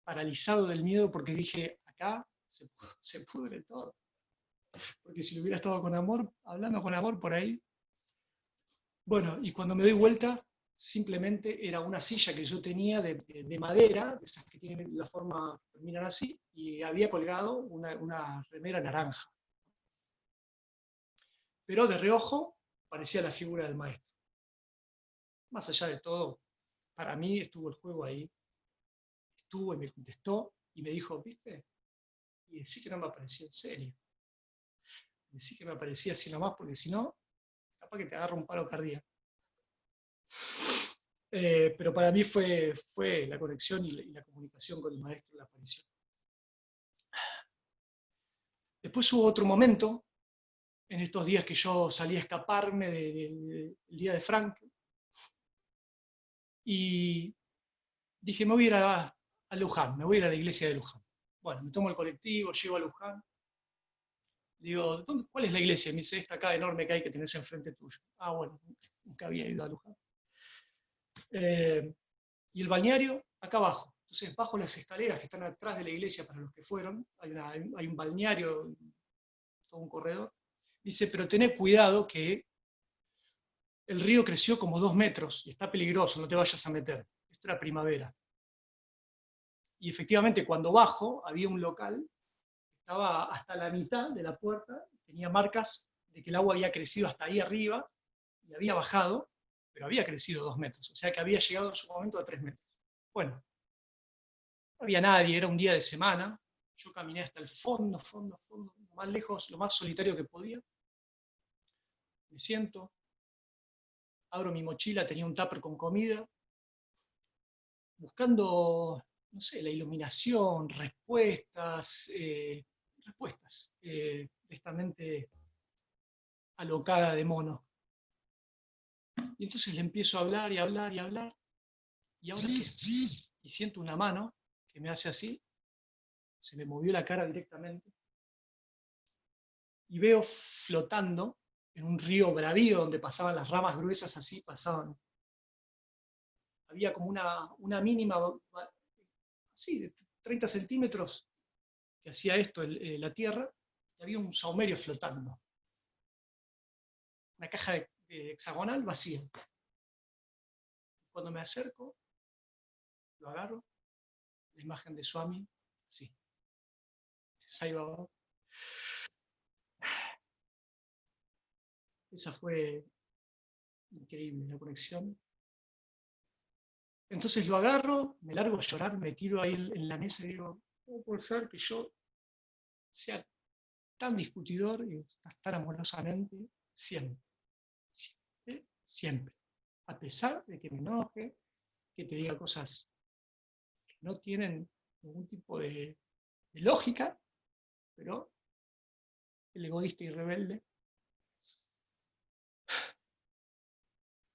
Speaker 3: paralizado del miedo, porque dije, acá se pudre todo. Porque si lo hubiera estado con amor, hablando con amor por ahí. Bueno, y cuando me doy vuelta, simplemente era una silla que yo tenía de madera, de esas que tienen la forma, terminan así, y había colgado una remera naranja. Pero de reojo parecía la figura del maestro. Más allá de todo, para mí estuvo el juego ahí. Estuvo y me contestó y me dijo, ¿viste? Y decí que no me aparecía en serio. Decí que me aparecía así nomás, porque si no, capaz que te agarra un paro cardíaco. Pero para mí fue la conexión y la comunicación con el maestro, la aparición. Después hubo otro momento, en estos días que yo salí a escaparme del día de Frank, y dije, me voy a ir a Luján, me voy a ir a la iglesia de Luján. Bueno, me tomo el colectivo, llego a Luján, digo, ¿cuál es la iglesia? Me dice, esta acá enorme que hay que tenés enfrente tuyo. Ah, bueno, nunca había ido a Luján. Y el balneario, acá abajo. Entonces, bajo las escaleras que están atrás de la iglesia, para los que fueron, hay un balneario, todo un corredor. Dice, pero tened cuidado que el río creció como 2 metros y está peligroso, no te vayas a meter. Esto era primavera. Y efectivamente, cuando bajo, había un local, estaba hasta la mitad de la puerta, tenía marcas de que el agua había crecido hasta ahí arriba y había bajado, pero había crecido 2 metros, o sea que había llegado en su momento a 3 metros. Bueno, no había nadie, era un día de semana, yo caminé hasta el fondo, lo más lejos, lo más solitario que podía, me siento, abro mi mochila, tenía un tupper con comida, buscando, no sé, la iluminación, respuestas, de esta mente alocada de mono. Y entonces le empiezo a hablar y hablar y hablar, ¿y ahora qué? Y siento una mano que me hace así, se me movió la cara directamente, y veo flotando en un río bravío donde pasaban las ramas gruesas así, pasaban. Había como una mínima, así, de 30 centímetros, que hacía esto la tierra, y había un saumerio flotando. Una caja de hexagonal vacía. Cuando me acerco, lo agarro, la imagen de Swami, sí, Sai Baba. Esa fue increíble, la conexión. Entonces lo agarro, me largo a llorar, me tiro ahí en la mesa y digo, ¿cómo puede ser que yo sea tan discutidor y tan amorosamente, siempre, siempre, siempre. A pesar de que me enoje, que te diga cosas que no tienen ningún tipo de lógica, pero el egoísta y rebelde.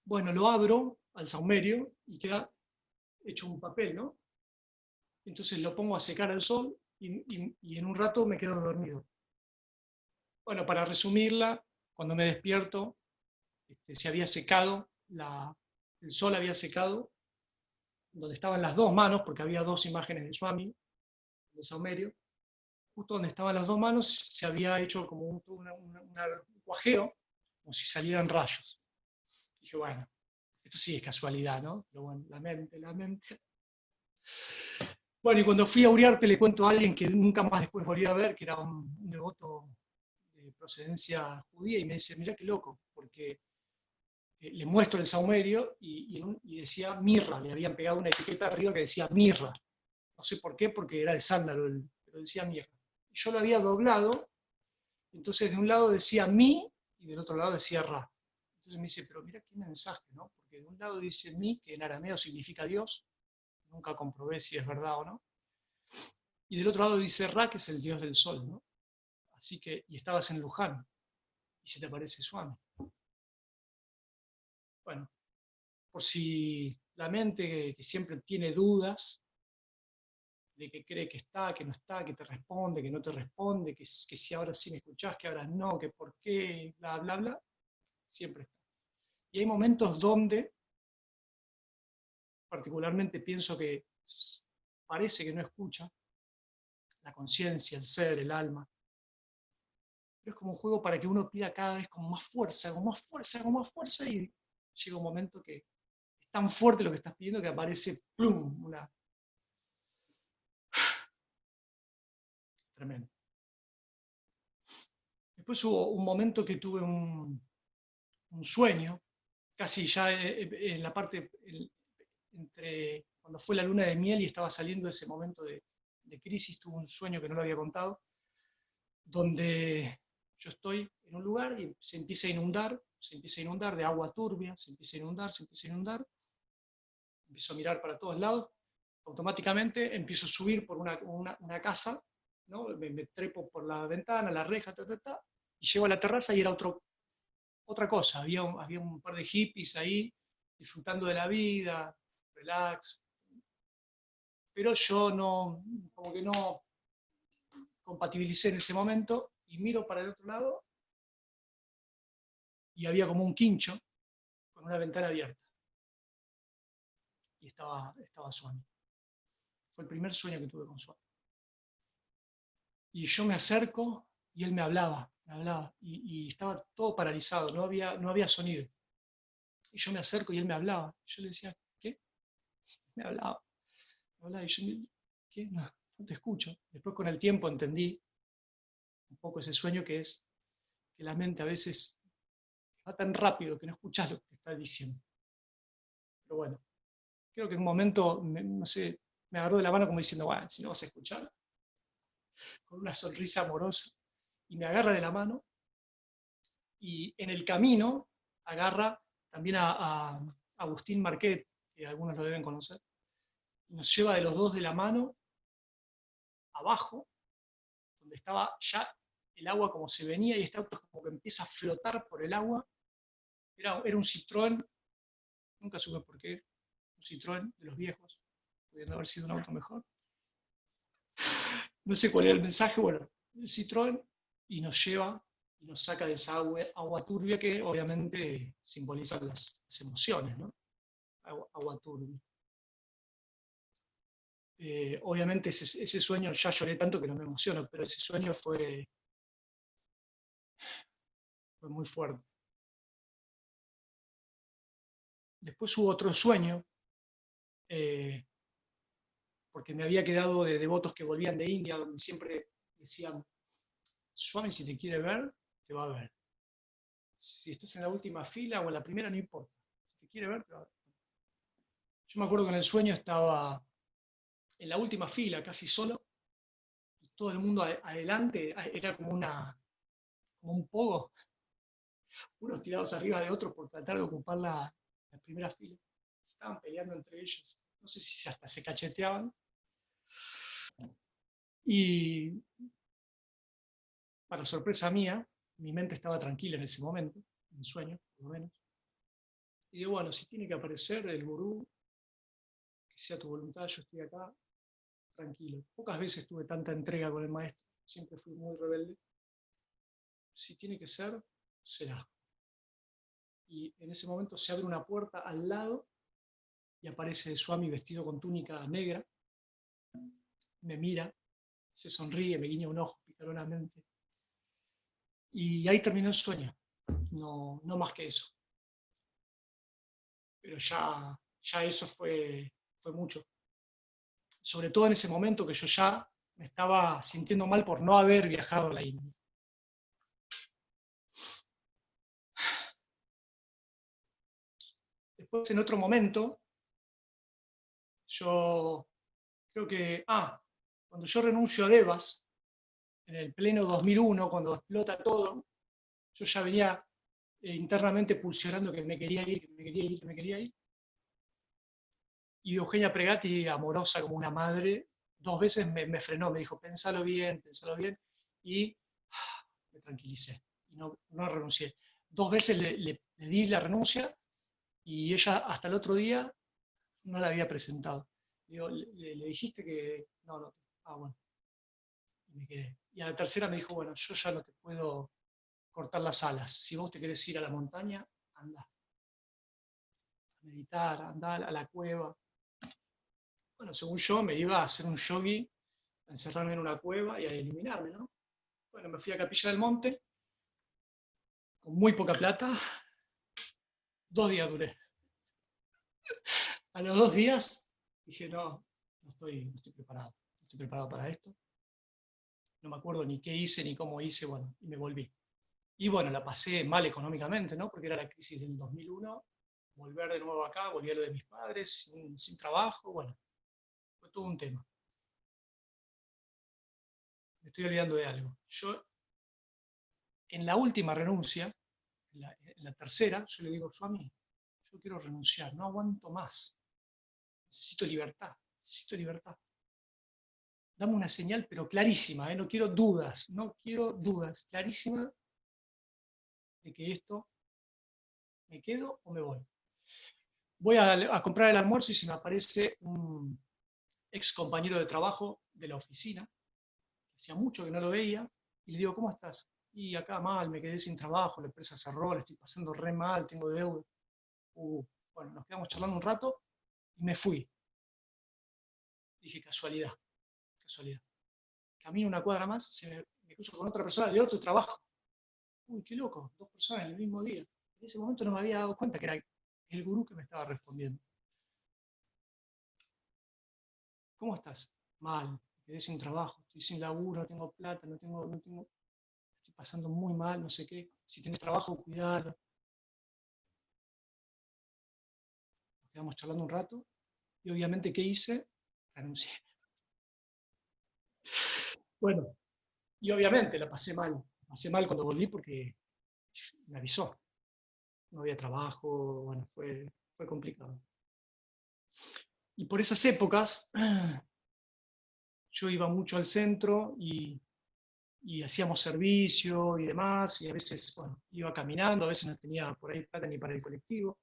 Speaker 3: Bueno, lo abro al saumerio y queda hecho un papel, ¿no? Entonces lo pongo a secar al sol y en un rato me quedo dormido. Bueno, para resumirla, cuando me despierto, se había secado, el sol había secado donde estaban las dos manos, porque había dos imágenes de Swami, de saumerio, justo donde estaban las dos manos se había hecho como un guajeo, como si salieran rayos. Dije, bueno, esto sí es casualidad, ¿no? Pero bueno, la mente. Bueno, y cuando fui a Uriarte le cuento a alguien que nunca más después volví a ver, que era un devoto de procedencia judía, y me dice, mira qué loco, porque le muestro el saumerio y decía mirra, le habían pegado una etiqueta arriba que decía mirra. No sé por qué, porque era de sándalo, pero decía mirra. Y yo lo había doblado, entonces de un lado decía mi y del otro lado decía ra. Entonces me dice, pero mira qué mensaje, ¿no? Porque de un lado dice mi, que en arameo significa Dios, nunca comprobé si es verdad o no, y del otro lado dice ra, que es el dios del sol, ¿no? Así que, y estabas en Luján, y se te aparece Swami. Bueno, por si la mente que siempre tiene dudas, de que cree que está, que no está, que te responde, que no te responde, que si ahora sí me escuchás, que ahora no, que por qué, bla, bla, bla, siempre está. Y hay momentos donde, particularmente pienso que parece que no escucha, la conciencia, el ser, el alma, pero es como un juego para que uno pida cada vez con más fuerza, con más fuerza, con más fuerza, y llega un momento que es tan fuerte lo que estás pidiendo que aparece, plum, una tremenda. Después hubo un momento que tuve un sueño, casi ya en la parte entre cuando fue la luna de miel y estaba saliendo de ese momento de crisis, tuve un sueño que no lo había contado, donde yo estoy en un lugar y se empieza a inundar de agua turbia, se empieza a inundar, empiezo a mirar para todos lados, automáticamente empiezo a subir por una casa, ¿no? Me trepo por la ventana, la reja, y llego a la terraza y era otra cosa, había un par de hippies ahí disfrutando de la vida, relax, pero yo no, como que no compatibilicé en ese momento y miro para el otro lado y había como un quincho con una ventana abierta y estaba Swami. Fue el primer sueño que tuve con Swami. Y yo me acerco y él me hablaba, y estaba todo paralizado, no había sonido. Y yo me acerco y él me hablaba. Yo le decía, ¿qué? Me hablaba, y yo, ¿qué? No te escucho. Después con el tiempo entendí un poco ese sueño, que es que la mente a veces va tan rápido que no escuchas lo que te está diciendo. Pero bueno, creo que en un momento, no sé, me agarró de la mano como diciendo, bueno, si no vas a escuchar, con una sonrisa amorosa, y me agarra de la mano, y en el camino agarra también a Agustín Marquet, que algunos lo deben conocer, y nos lleva de los dos de la mano abajo, donde estaba ya el agua como se venía, y este auto como que empieza a flotar por el agua. Era un Citroën, nunca supe por qué, un Citroën de los viejos, pudiendo haber sido un auto mejor. No sé cuál era el mensaje, bueno, el Citroën, y nos lleva y nos saca de esa agua turbia que obviamente simboliza las emociones, ¿no? Agua turbia. Obviamente ese sueño, ya lloré tanto que no me emociono, pero ese sueño fue muy fuerte. Después hubo otro sueño, porque me había quedado de devotos que volvían de India, donde siempre decían, Swami, si te quiere ver, te va a ver. Si estás en la última fila o en la primera, no importa. Si te quiere ver, te va a ver. Yo me acuerdo que en el sueño estaba en la última fila, casi solo, y todo el mundo adelante, era como un pogo, unos tirados arriba de otros por tratar de ocupar la primera fila. Estaban peleando entre ellos, no sé si hasta se cacheteaban. Y para sorpresa mía, mi mente estaba tranquila en ese momento, en sueño, por lo menos. Y digo, bueno, si tiene que aparecer el gurú, que sea tu voluntad, yo estoy acá, tranquilo. Pocas veces tuve tanta entrega con el maestro, siempre fui muy rebelde. Si tiene que ser, será. Y en ese momento se abre una puerta al lado y aparece el Swami vestido con túnica negra, me mira, se sonríe, me guiña un ojo picaronamente. Y ahí terminó el sueño, no más que eso. Pero ya eso fue mucho. Sobre todo en ese momento que yo ya me estaba sintiendo mal por no haber viajado a la India. Después, en otro momento, yo creo que, cuando yo renuncio a Devas, en el pleno 2001, cuando explota todo, yo ya venía internamente pulsionando que me quería ir, que me quería ir, que me quería ir. Y Eugenia Pregati, amorosa como una madre, 2 veces me frenó, me dijo, pensalo bien, y me tranquilicé, y no renuncié. 2 veces le di la renuncia, y ella hasta el otro día no la había presentado. Digo, ¿le dijiste que no? Bueno, y me quedé. Y a la tercera me dijo, bueno, yo ya no te puedo cortar las alas. Si vos te querés ir a la montaña, anda. A meditar, anda a la cueva. Bueno, según yo, me iba a hacer un yogi, a encerrarme en una cueva y a eliminarme, ¿no? Bueno, me fui a Capilla del Monte, con muy poca plata. 2 días duré. A los 2 días dije, no estoy preparado. No estoy preparado para esto. No me acuerdo ni qué hice, ni cómo hice, bueno, y me volví. Y bueno, la pasé mal económicamente, ¿no? Porque era la crisis del 2001, volver de nuevo acá, volví a lo de mis padres, sin trabajo, bueno, fue todo un tema. Me estoy olvidando de algo. Yo, en la última renuncia, en la tercera, yo le digo, Swami, yo quiero renunciar, no aguanto más. Necesito libertad, necesito libertad. Dame una señal, pero clarísima, no quiero dudas, clarísima de que esto me quedo o me voy. Voy a comprar el almuerzo y se me aparece un ex compañero de trabajo de la oficina, hacía mucho que no lo veía, y le digo, ¿cómo estás? Y acá mal, me quedé sin trabajo, la empresa cerró, la estoy pasando re mal, tengo deuda. Bueno, nos quedamos charlando un rato y me fui. Dije, casualidad. Camino una cuadra más, me cruzo con otra persona de otro trabajo. Uy, qué loco, 2 personas en el mismo día. En ese momento no me había dado cuenta que era el gurú que me estaba respondiendo. ¿Cómo estás? Mal, me quedé sin trabajo, estoy sin laburo, no tengo plata, estoy pasando muy mal, no sé qué. Si tienes trabajo, cuidalo. Nos quedamos charlando un rato y obviamente, ¿qué hice? Renuncié. Bueno, y obviamente la pasé mal. La pasé mal cuando volví porque me avisó. No había trabajo, bueno, fue complicado. Y por esas épocas yo iba mucho al centro y hacíamos servicio y demás, y a veces, bueno, iba caminando, a veces no tenía por ahí plata ni para el colectivo.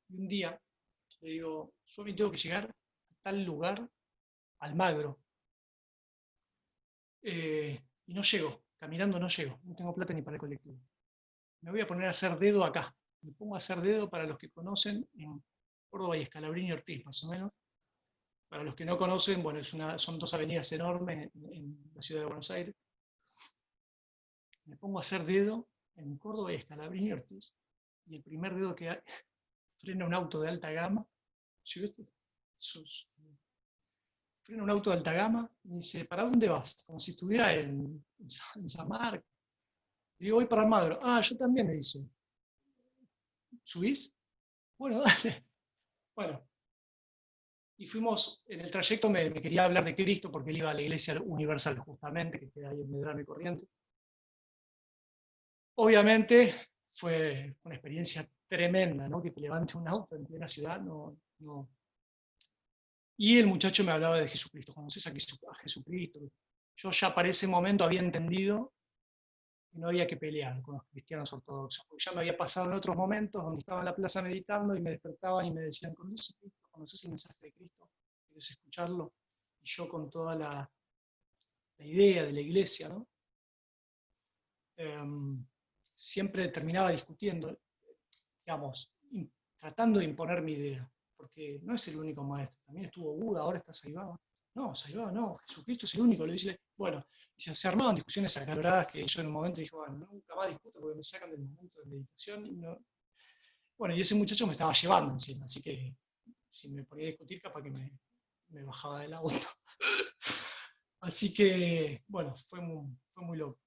Speaker 3: Y un día le digo, yo me tengo que llegar a tal lugar, Almagro, y no llego, caminando no llego, no tengo plata ni para el colectivo. Me voy a poner a hacer dedo acá. Me pongo a hacer dedo para los que conocen en Córdoba y Scalabrini Ortiz, más o menos. Para los que no conocen, bueno, son 2 avenidas enormes en la ciudad de Buenos Aires. Me pongo a hacer dedo en Córdoba y Scalabrini Ortiz, y el primer dedo que frena un auto de alta gama, frena un auto de alta gama y dice, ¿para dónde vas? Como si estuviera en San Marcos. Le digo, voy para Almagro. Yo también, me dice. ¿Subís? Bueno, dale. Bueno, Y fuimos, en el trayecto me quería hablar de Cristo, porque él iba a la Iglesia Universal justamente, que queda ahí en Medrano y Corrientes. Obviamente fue una experiencia tremenda, ¿no? Que te levante un auto en plena ciudad, no. Y el muchacho me hablaba de Jesucristo. ¿Conoces a Jesucristo? Yo ya para ese momento había entendido que no había que pelear con los cristianos ortodoxos, porque ya me había pasado en otros momentos donde estaba en la plaza meditando y me despertaban y me decían: ¿conoces a Cristo? ¿Conoces el mensaje de Cristo? ¿Quieres escucharlo? Y yo con toda la idea de la iglesia, ¿no? Siempre terminaba discutiendo, digamos, tratando de imponer mi idea, porque no es el único maestro, también estuvo Buda, ahora está Saibaba. No, Saibaba no, Jesucristo es el único, le dice. Bueno, se armaban discusiones acaloradas que yo en un momento dije: bueno, nunca más discuto porque me sacan del momento de meditación. Y no. Bueno, y ese muchacho me estaba llevando encima, así que si me ponía a discutir, capaz que me bajaba del auto. Así que, bueno, fue muy loco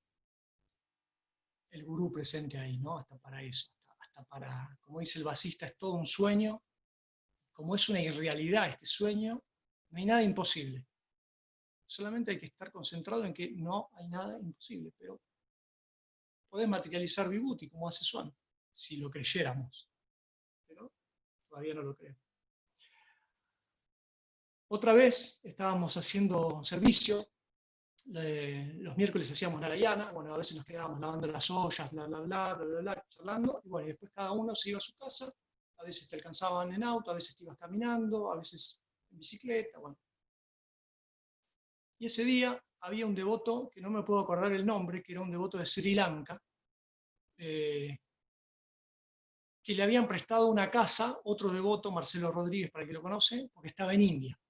Speaker 3: el gurú presente ahí, ¿no? Hasta para eso, hasta para, como dice el basista, es todo un sueño. Como es una irrealidad este sueño, no hay nada imposible. Solamente hay que estar concentrado en que no hay nada imposible, pero podés materializar Vibhuti como hace Swami, si lo creyéramos, pero todavía no lo creo. Otra vez estábamos haciendo servicio, los miércoles hacíamos Narayana, bueno, a veces nos quedábamos lavando las ollas, bla, bla, bla, bla, bla, bla, charlando, y bueno, y después cada uno se iba a su casa, a veces te alcanzaban en auto, a veces te ibas caminando, a veces en bicicleta, bueno. Y ese día había un devoto, que no me puedo acordar el nombre, que era un devoto de Sri Lanka, que le habían prestado una casa, otro devoto, Marcelo Rodríguez, para el que lo conoce, porque estaba en India.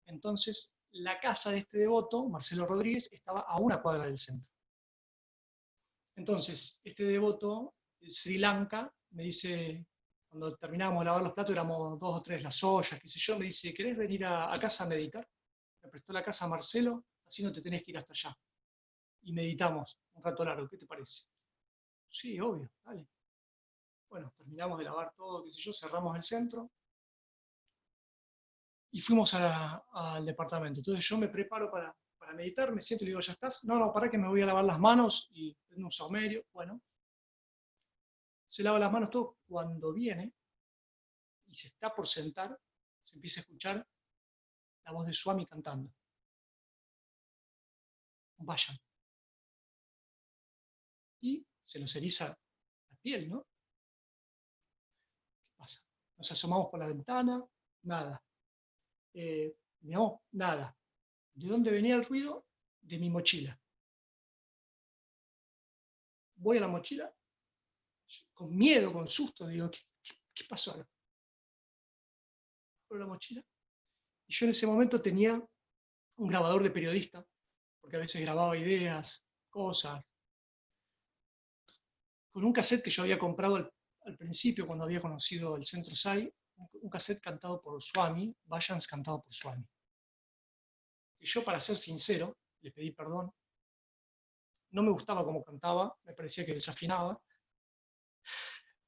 Speaker 3: Entonces, la casa de este devoto, Marcelo Rodríguez, estaba a una cuadra del centro. Entonces, este devoto de Sri Lanka me dice, cuando terminábamos de lavar los platos, éramos 2 o 3 las ollas, qué sé yo, me dice: ¿querés venir a casa a meditar? Me prestó la casa a Marcelo, así no te tenés que ir hasta allá. Y meditamos un rato largo, ¿qué te parece? Sí, obvio, dale. Bueno, terminamos de lavar todo, qué sé yo, cerramos el centro y fuimos al departamento. Entonces yo me preparo para meditar, me siento y le digo: ¿ya estás? No, pará que me voy a lavar las manos y prendo un saumerio. Bueno, se lava las manos todo. Cuando viene y se está por sentar, se empieza a escuchar la voz de Swami cantando. Vayan. Y se nos eriza la piel, ¿no? ¿Qué pasa? Nos asomamos por la ventana, nada. Digamos, nada. ¿De dónde venía el ruido? De mi mochila. Voy a la mochila, con miedo, con susto, digo: ¿qué pasó ahora? Abro la mochila. Y yo en ese momento tenía un grabador de periodista, porque a veces grababa ideas, cosas, con un cassette que yo había comprado al principio, cuando había conocido el Centro Sai, un cassette cantado por Swami, Vayans cantado por Swami. Y yo, para ser sincero, le pedí perdón. No me gustaba cómo cantaba, me parecía que desafinaba.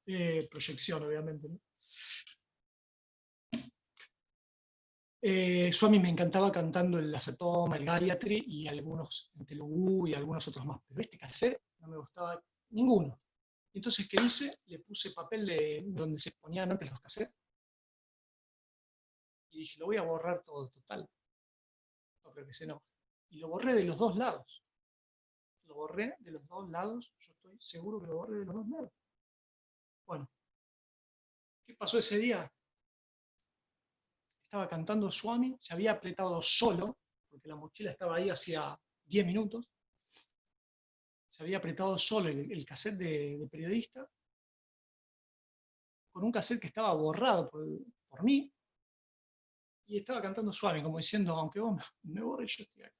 Speaker 3: Proyección, obviamente, ¿no? Swami me encantaba cantando el Asatoma, el Gayatri y algunos en Telugu y algunos otros más, pero este cassette no me gustaba ninguno. Entonces, ¿qué hice? Le puse papel donde se ponían antes los cassettes y dije: lo voy a borrar todo, total. No creo que se enoje. Y lo borré de los dos lados. Lo borré de los dos lados, yo estoy seguro que lo borré de los dos lados. Bueno, ¿qué pasó ese día? Estaba cantando Swami, se había apretado solo, porque la mochila estaba ahí hacía 10 minutos, se había apretado solo el cassette de periodista, con un cassette que estaba borrado por mí, y estaba cantando Swami, como diciendo: aunque vos me borres, yo estoy acá.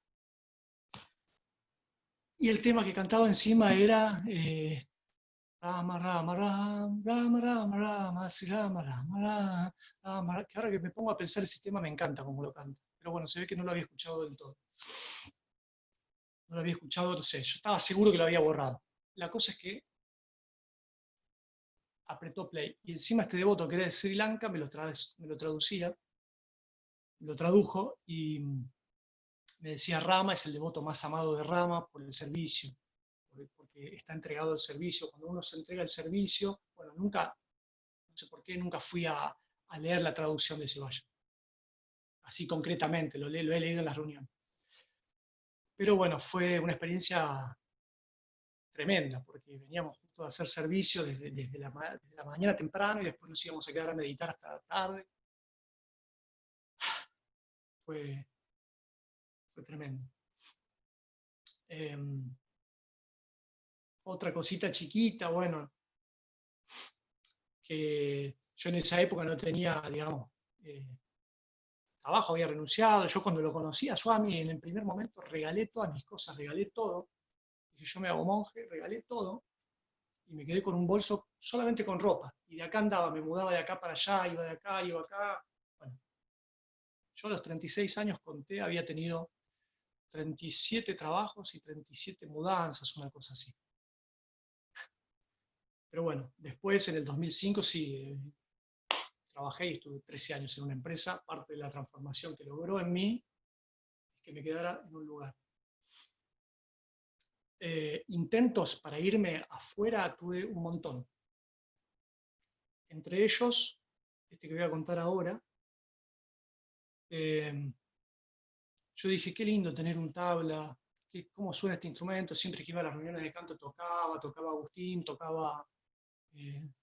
Speaker 3: Y el tema que cantaba encima era Rama, Rama, Rama, Rama, Rama, Rama, Sri Rama, Rama, Rama, Rama, que ahora que me pongo a pensar ese tema me encanta como lo canta. Pero bueno, se ve que no lo había escuchado del todo. No lo había escuchado, no sé, yo estaba seguro que lo había borrado. La cosa es que apretó play. Y encima este devoto, que era de Sri Lanka, me lo traducía. lo tradujo y me decía: Rama es el devoto más amado de Rama por el servicio, porque está entregado al servicio. Cuando uno se entrega al servicio, bueno, nunca, no sé por qué, nunca fui a leer la traducción de Ceballos, así concretamente, lo he leído en las reuniones. Pero bueno, fue una experiencia tremenda, porque veníamos justo a hacer servicio desde la mañana temprano y después nos íbamos a quedar a meditar hasta la tarde. Fue tremendo. Otra cosita chiquita, bueno, que yo en esa época no tenía, digamos, trabajo, había renunciado. Yo cuando lo conocí a Swami, en el primer momento regalé todas mis cosas, regalé todo. Dije: yo me hago monje, regalé todo y me quedé con un bolso solamente con ropa. Y de acá andaba, me mudaba de acá para allá, iba de acá, iba acá. Bueno, yo a los 36 años conté, había tenido 37 trabajos y 37 mudanzas, una cosa así. Pero bueno, después en el 2005 sí, trabajé y estuve 13 años en una empresa. Parte de la transformación que logró en mí es que me quedara en un lugar. Intentos para irme afuera tuve un montón. Entre ellos, este que voy a contar ahora, yo dije: qué lindo tener un tabla, cómo suena este instrumento. Siempre que iba a las reuniones de canto tocaba Agustín, tocaba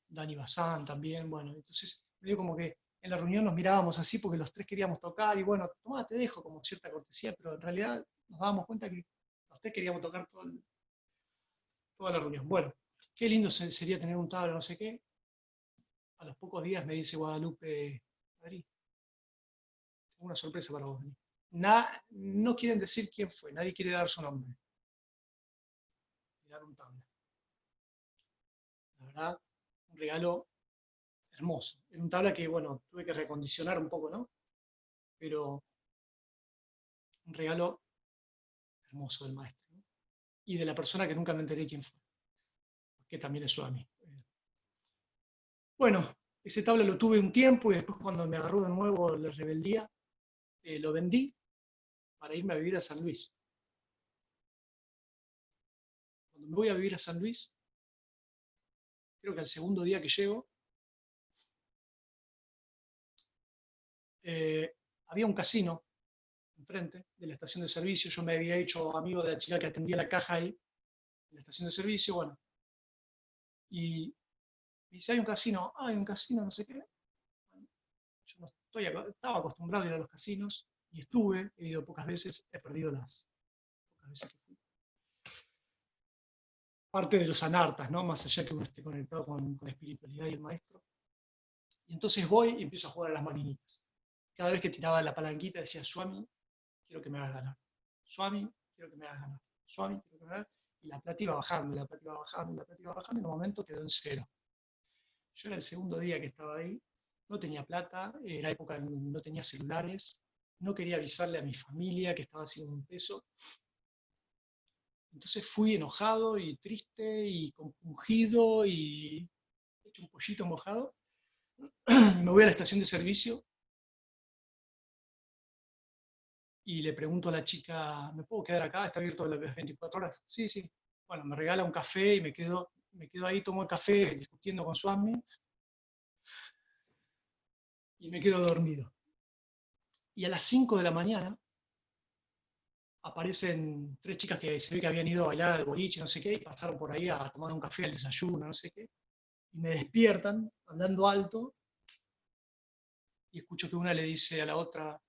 Speaker 3: Dani Bazán también. Bueno, entonces medio como que en la reunión nos mirábamos así porque los tres queríamos tocar y bueno, tomá, te dejo, como cierta cortesía, pero en realidad nos dábamos cuenta que los tres queríamos tocar toda la reunión. Bueno, qué lindo sería tener un tabla, no sé qué. A los pocos días me dice Guadalupe: Adri, tengo una sorpresa para vos. No quieren decir quién fue, nadie quiere dar su nombre. Me dan un tabla. La verdad, un regalo hermoso. Era un tabla que, bueno, tuve que recondicionar un poco, ¿no? Pero un regalo hermoso del maestro, ¿no? Y de la persona que nunca me enteré quién fue, que también es Swami. Bueno, ese tabla lo tuve un tiempo y después, cuando me agarró de nuevo la rebeldía, lo vendí para irme a vivir a San Luis. Cuando me voy a vivir a San Luis, creo que al segundo día que llego, había un casino enfrente de la estación de servicio. Yo me había hecho amigo de la chica que atendía la caja ahí, en la estación de servicio, bueno. Y me dice: hay un casino, no sé qué. Bueno, yo no estaba acostumbrado a ir a los casinos, y he ido pocas veces, he perdido las pocas veces que fui. Parte de los anartas, ¿no? Más allá que uno esté conectado con la espiritualidad y el maestro. Y entonces voy y empiezo a jugar a las maquinitas. Cada vez que tiraba la palanquita decía: Swami, quiero que me hagas ganar. Swami, quiero que me hagas ganar. Swami, quiero que me hagas ganar. Y la plata iba bajando, la plata iba bajando, la plata iba bajando, y en un momento quedó en cero. Yo era el segundo día que estaba ahí, no tenía plata, era época no tenía celulares, no quería avisarle a mi familia que estaba haciendo un peso. Entonces fui enojado y triste y compungido y hecho un pollito mojado. Me voy a la estación de servicio y le pregunto a la chica: ¿me puedo quedar acá? ¿Está abierto las 24 horas? Sí, sí. Bueno, me regala un café y me quedo ahí, tomo el café discutiendo con Swami y me quedo dormido. Y a las 5 de la mañana aparecen tres chicas que se ve que habían ido a bailar al boliche, no sé qué, y pasaron por ahí a tomar un café, al desayuno, no sé qué. Y me despiertan, hablando alto, y escucho que una le dice a la otra: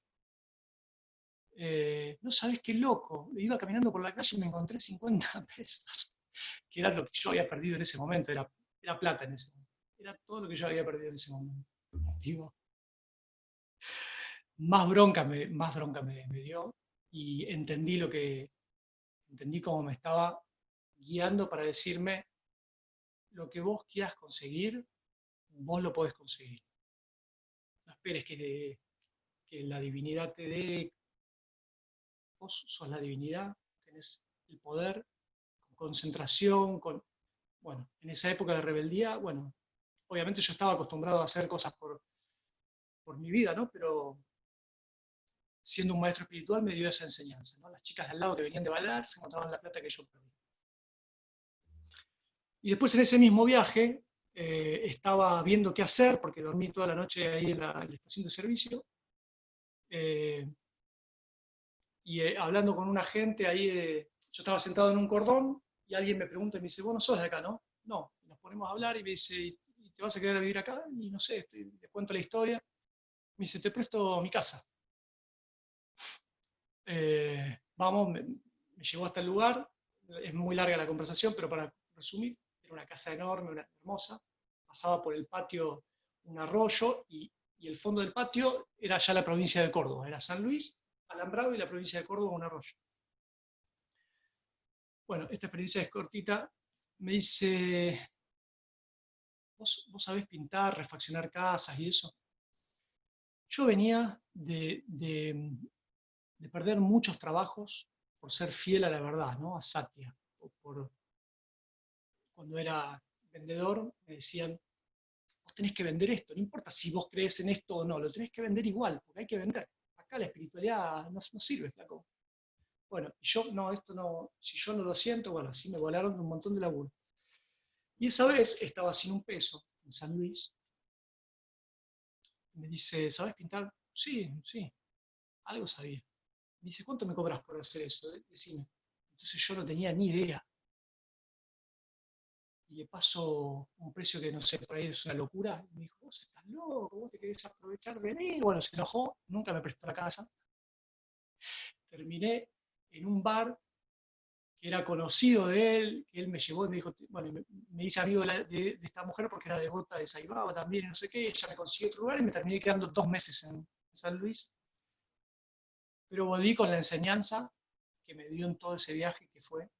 Speaker 3: no sabes qué loco, iba caminando por la calle y me encontré 50 pesos, que era lo que yo había perdido en ese momento, era plata en ese momento, era todo lo que yo había perdido en ese momento. Digo, más bronca me dio, y entendí cómo me estaba guiando para decirme: lo que vos quieras conseguir, vos lo podés conseguir. No esperes que la divinidad te dé. Vos sos la divinidad, tenés el poder, con concentración, Bueno, en esa época de rebeldía, bueno, obviamente yo estaba acostumbrado a hacer cosas por mi vida, ¿no? Pero siendo un maestro espiritual, me dio esa enseñanza, ¿no? Las chicas de al lado que venían de bailar se encontraban la plata que yo perdí. Y después en ese mismo viaje estaba viendo qué hacer, porque dormí toda la noche ahí en la estación de servicio, y hablando con una gente ahí, yo estaba sentado en un cordón, y alguien me pregunta y me dice, vos no sos de acá, ¿no? No. Y nos ponemos a hablar y me dice, ¿y te vas a quedar a vivir acá? Y no sé, le cuento la historia. Me dice, te presto mi casa. Vamos, me llevó hasta el lugar. Es muy larga la conversación, pero para resumir, era una casa enorme, una hermosa. Pasaba por el patio un arroyo y el fondo del patio era ya la provincia de Córdoba. Era San Luis, Alambrado y la provincia de Córdoba, un arroyo. Bueno, esta experiencia es cortita. Me dice, ¿vos sabés pintar, refaccionar casas y eso? Yo venía de perder muchos trabajos por ser fiel a la verdad, ¿no? A Satya. Cuando era vendedor me decían, vos tenés que vender esto, no importa si vos crees en esto o no, lo tenés que vender igual, porque hay que vender. Acá la espiritualidad no sirve, flaco. Bueno, y yo, no, esto no, si yo no lo siento, bueno, así me volaron un montón de laburo. Y esa vez estaba sin un peso en San Luis. Me dice, ¿sabés pintar? Sí, sí, algo sabía. Me dice, ¿cuánto me cobras por hacer eso? Decime. Entonces yo no tenía ni idea. Y le paso un precio que no sé, por ahí es una locura. Y me dijo, vos estás loco, vos te querés aprovechar de mí. Bueno, se enojó, nunca me prestó la casa. Terminé en un bar que era conocido de él, que él me llevó y me dijo, bueno, me hice amigo de esta mujer porque era devota de Saibaba también, y no sé qué, ella me consiguió otro lugar y me terminé quedando 2 meses en San Luis. Pero volví con la enseñanza que me dio en todo ese viaje, que fue,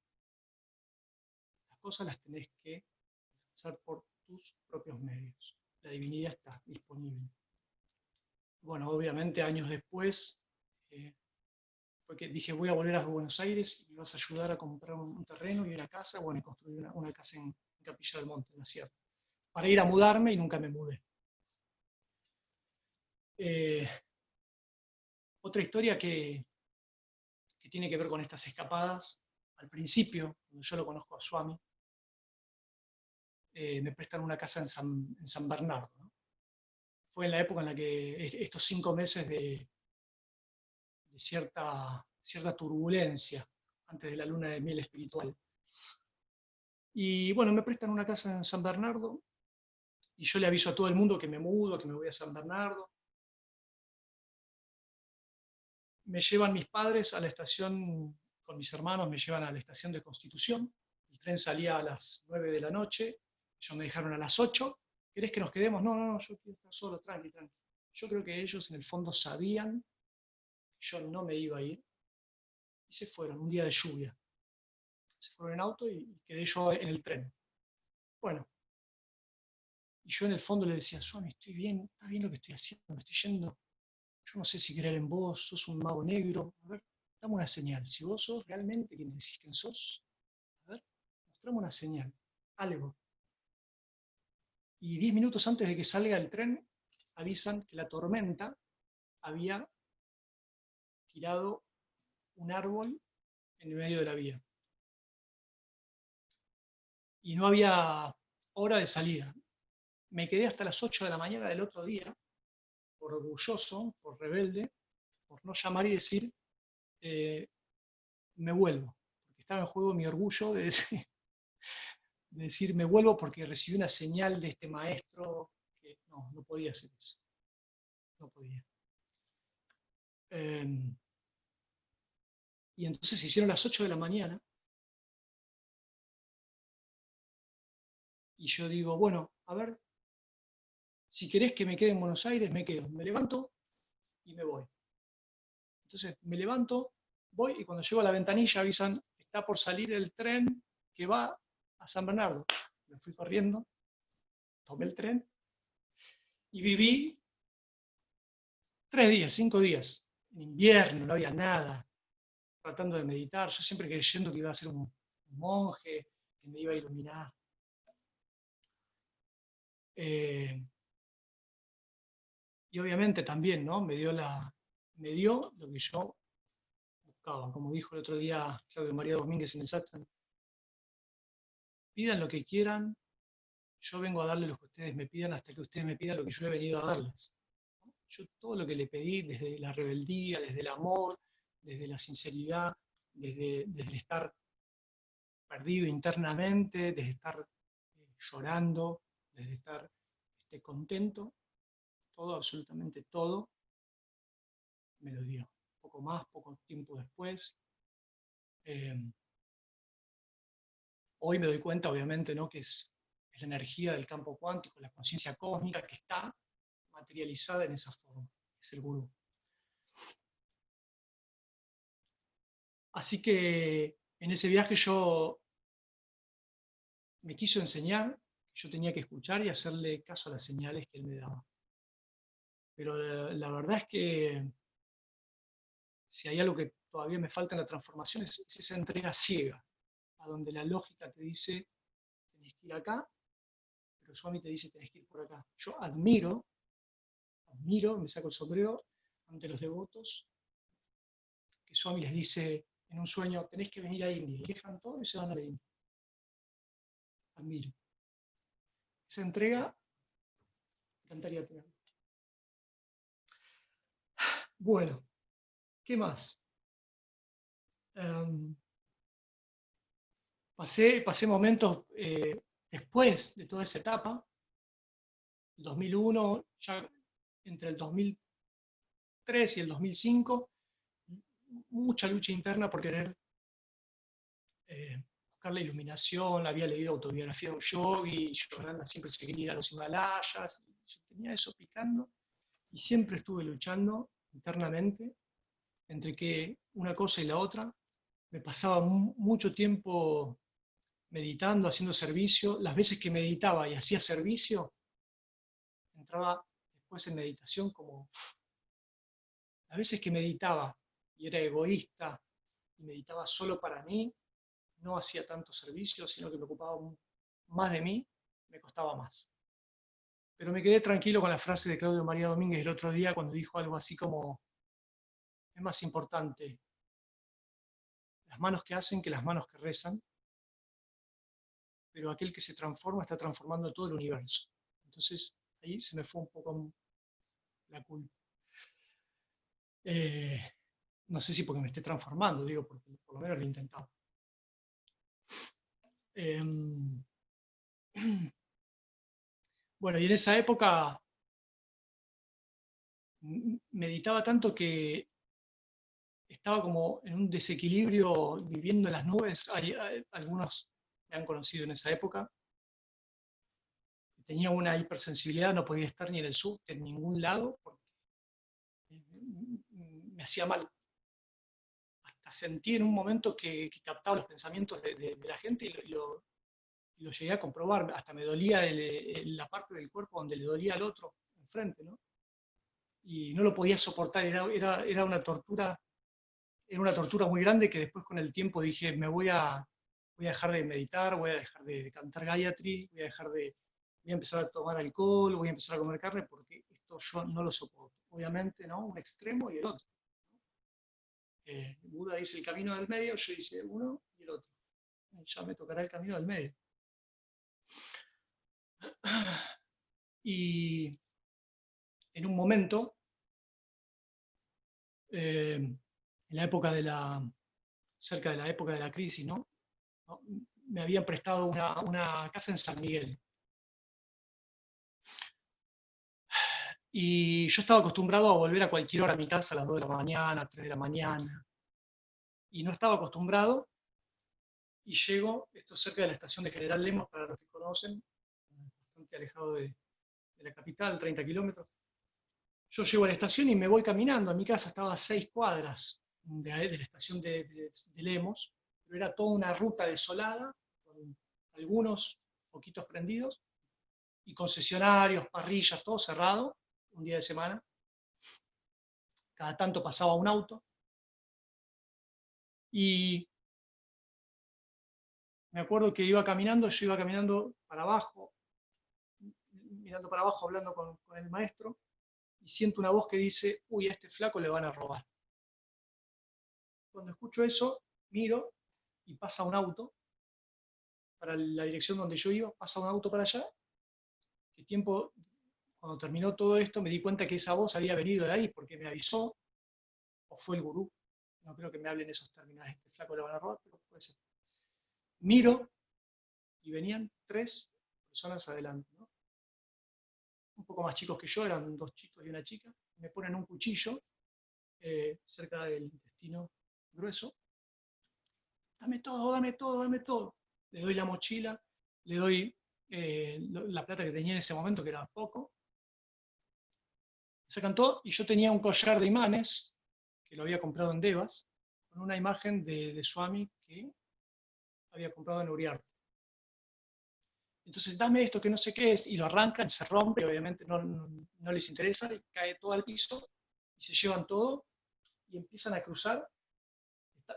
Speaker 3: las cosas las tenés que hacer por tus propios medios. La divinidad está disponible. Bueno, obviamente años después fue que dije, voy a volver a Buenos Aires y vas a ayudar a comprar un terreno y una casa, bueno, y construir una casa en Capilla del Monte, en la sierra, para ir a mudarme y nunca me mudé. Eh, Otra historia que tiene que ver con estas escapadas, al principio, cuando yo lo conozco a Swami, me prestan una casa en San Bernardo, ¿no? Fue en la época en la que estos 5 meses de cierta turbulencia antes de la luna de miel espiritual. Y bueno, me prestan una casa en San Bernardo y yo le aviso a todo el mundo que me mudo, que me voy a San Bernardo. Me llevan mis padres a la estación, con mis hermanos me llevan a la estación de Constitución. El tren salía a las 9 de la noche, ellos me dejaron a las 8. ¿Querés que nos quedemos? No, no, no, yo quiero estar solo, tranqui, tranqui. Yo creo que ellos en el fondo sabían que yo no me iba a ir y se fueron, un día de lluvia. Se fueron en auto y quedé yo en el tren. Bueno, y yo en el fondo le decía, Swami, estoy bien, está bien lo que estoy haciendo, me estoy yendo. Yo no sé si creer en vos, sos un mago negro. A ver, dame una señal. Si vos sos realmente quien decís quién sos, a ver, mostrame una señal, algo. Y 10 minutos antes de que salga el tren, avisan que la tormenta había tirado un árbol en el medio de la vía. Y no había hora de salida. Me quedé hasta las 8 de la mañana del otro día, por orgulloso, por rebelde, por no llamar y decir, me vuelvo. Porque estaba en juego mi orgullo de decir, me vuelvo porque recibí una señal de este maestro que no podía hacer eso. No podía. Y entonces se hicieron las 8 de la mañana y yo digo, bueno, a ver, si querés que me quede en Buenos Aires, me quedo. Me levanto y me voy. Entonces me levanto, voy y cuando llego a la ventanilla avisan, está por salir el tren que va a San Bernardo. Me fui corriendo, tomé el tren y viví 3 días, 5 días, en invierno, no había nada, tratando de meditar, yo siempre creyendo que iba a ser un monje, que me iba a iluminar. Y obviamente también, ¿no? Me me dio lo que yo buscaba. Como dijo el otro día Claudio María Domínguez en el satsang, pidan lo que quieran, yo vengo a darles lo que ustedes me pidan hasta que ustedes me pidan lo que yo he venido a darles. Yo todo lo que le pedí, desde la rebeldía, desde el amor, desde la sinceridad, desde el estar perdido internamente, desde estar llorando, desde estar contento, todo, absolutamente todo, me lo dio. Poco más, poco tiempo después. Hoy me doy cuenta, obviamente, ¿no?, que es la energía del campo cuántico, la conciencia cósmica que está materializada en esa forma, es el gurú. Así que en ese viaje me quiso enseñar que yo tenía que escuchar y hacerle caso a las señales que él me daba. Pero la verdad es que si hay algo que todavía me falta en la transformación es esa entrega ciega, a donde la lógica te dice tenés que ir acá, pero Swami te dice tenés que ir por acá. Yo admiro, me saco el sombrero ante los devotos, que Swami les dice en un sueño tenés que venir a India, y dejan todo y se van a la India. Admiro. Esa entrega, me encantaría tener. Bueno, ¿qué más? Pasé momentos después de toda esa etapa, el 2001, ya entre el 2003 y el 2005, mucha lucha interna por querer buscar la iluminación. Había leído autobiografía de un yogi, Yogananda siempre se quería ir a los Himalayas, yo tenía eso picando, y siempre estuve luchando internamente entre que una cosa y la otra. Me pasaba mucho tiempo meditando, haciendo servicio. Las veces que meditaba y hacía servicio, entraba después en meditación como... Las veces que meditaba y era egoísta y meditaba solo para mí, no hacía tanto servicio, sino que me ocupaba más de mí, me costaba más. Pero me quedé tranquilo con la frase de Claudio María Domínguez el otro día cuando dijo algo así como, es más importante las manos que hacen que las manos que rezan, pero aquel que se transforma está transformando todo el universo. Entonces ahí se me fue un poco la culpa. No sé si porque me esté transformando, digo, porque por lo menos lo he intentado. Bueno, y en esa época meditaba tanto que estaba como en un desequilibrio, viviendo en las nubes. Algunos me han conocido en esa época. Tenía una hipersensibilidad, no podía estar ni en el subte, en ningún lado, porque me hacía mal. Hasta sentí en un momento que captaba los pensamientos de la gente y lo llegué a comprobar. Hasta me dolía la parte del cuerpo donde le dolía al otro, enfrente, ¿no? Y no lo podía soportar, era una tortura. Era una tortura muy grande que después con el tiempo dije, voy a dejar de meditar, voy a dejar de cantar Gayatri, voy a empezar a tomar alcohol, voy a empezar a comer carne, porque esto yo no lo soporto. Obviamente, ¿no? Un extremo y el otro. Buda dice el camino del medio, yo hice uno y el otro. Ya me tocará el camino del medio. Y en un momento, en la época cerca de la época de la crisis, ¿no? Me habían prestado una casa en San Miguel. Y yo estaba acostumbrado a volver a cualquier hora a mi casa, a las 2 de la mañana, 3 de la mañana. Y no estaba acostumbrado. Y llego, esto cerca de la estación de General Lemos, para los que conocen, bastante alejado de la capital, 30 kilómetros. Yo llego a la estación y me voy caminando. Mi casa estaba a 6 cuadras de la estación de Lemos, pero era toda una ruta desolada, con algunos foquitos prendidos, y concesionarios, parrillas, todo cerrado, un día de semana. Cada tanto pasaba un auto. Y me acuerdo que yo iba caminando para abajo, mirando para abajo, hablando con el maestro, y siento una voz que dice, uy, a este flaco le van a robar. Cuando escucho eso, miro y pasa un auto para la dirección donde yo iba, pasa un auto para allá, que tiempo, cuando terminó todo esto, me di cuenta que esa voz había venido de ahí porque me avisó, o fue el gurú, no creo que me hablen esos términos, a este flaco le van a robar, pero puede ser. Miro y venían 3 personas adelante, ¿no? Un poco más chicos que yo, eran 2 chicos y una chica, me ponen un cuchillo cerca del intestino grueso. Dame todo, dame todo, dame todo. Le doy la mochila, le doy la plata que tenía en ese momento, que era poco. Sacan todo y yo tenía un collar de imanes, que lo había comprado en Devas, con una imagen de Swami que había comprado en Uriarte. Entonces, dame esto que no sé qué es, y lo arrancan, se rompe, obviamente no les interesa, y cae todo al piso, y se llevan todo, y empiezan a cruzar,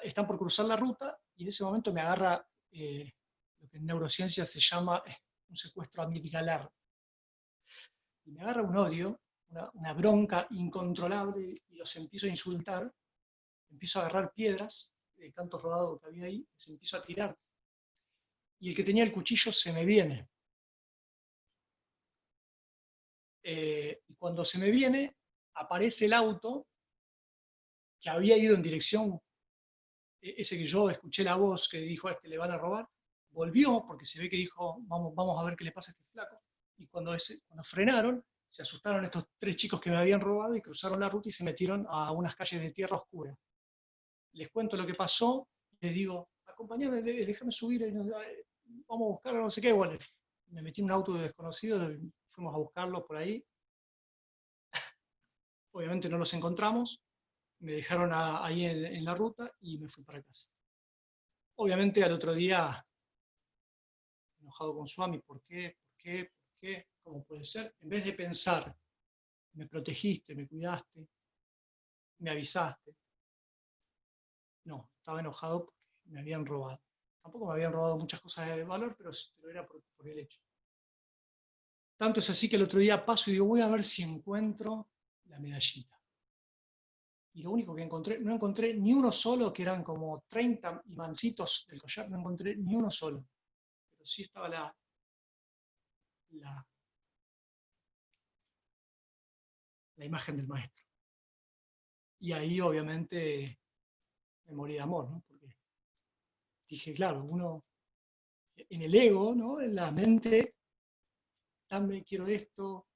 Speaker 3: están por cruzar la ruta, y en ese momento me agarra lo que en neurociencia se llama un secuestro amigalar. Y me agarra un odio, una bronca incontrolable, y los empiezo a insultar, empiezo a agarrar piedras, cantos rodados que había ahí, les empiezo a tirar. Y el que tenía el cuchillo se me viene. Y cuando se me viene, aparece el auto que había ido en dirección, ese que yo escuché la voz que dijo a este le van a robar, volvió porque se ve que dijo vamos a ver qué le pasa a este flaco. Y cuando frenaron, se asustaron estos 3 chicos que me habían robado y cruzaron la ruta y se metieron a unas calles de tierra oscura. Les cuento lo que pasó, les digo, acompáñame, déjame subir, vamos a buscarlo, no sé qué. Bueno, me metí en un auto desconocido, fuimos a buscarlo por ahí. Obviamente no los encontramos, me dejaron ahí en la ruta y me fui para casa. Obviamente al otro día, enojado con Swami, ¿por qué? ¿Por qué? ¿Por qué? ¿Cómo puede ser? En vez de pensar, me protegiste, me cuidaste, me avisaste. No, estaba enojado porque me habían robado. Tampoco me habían robado muchas cosas de valor, pero era por el hecho. Tanto es así que el otro día paso y digo, voy a ver si encuentro la medallita. Y lo único que encontré, no encontré ni uno solo, que eran como 30 imancitos del collar, no encontré ni uno solo. Pero sí estaba la imagen del maestro. Y ahí obviamente me morí de amor, ¿no? Porque dije, claro, uno en el ego, ¿no? En la mente, dame, quiero esto,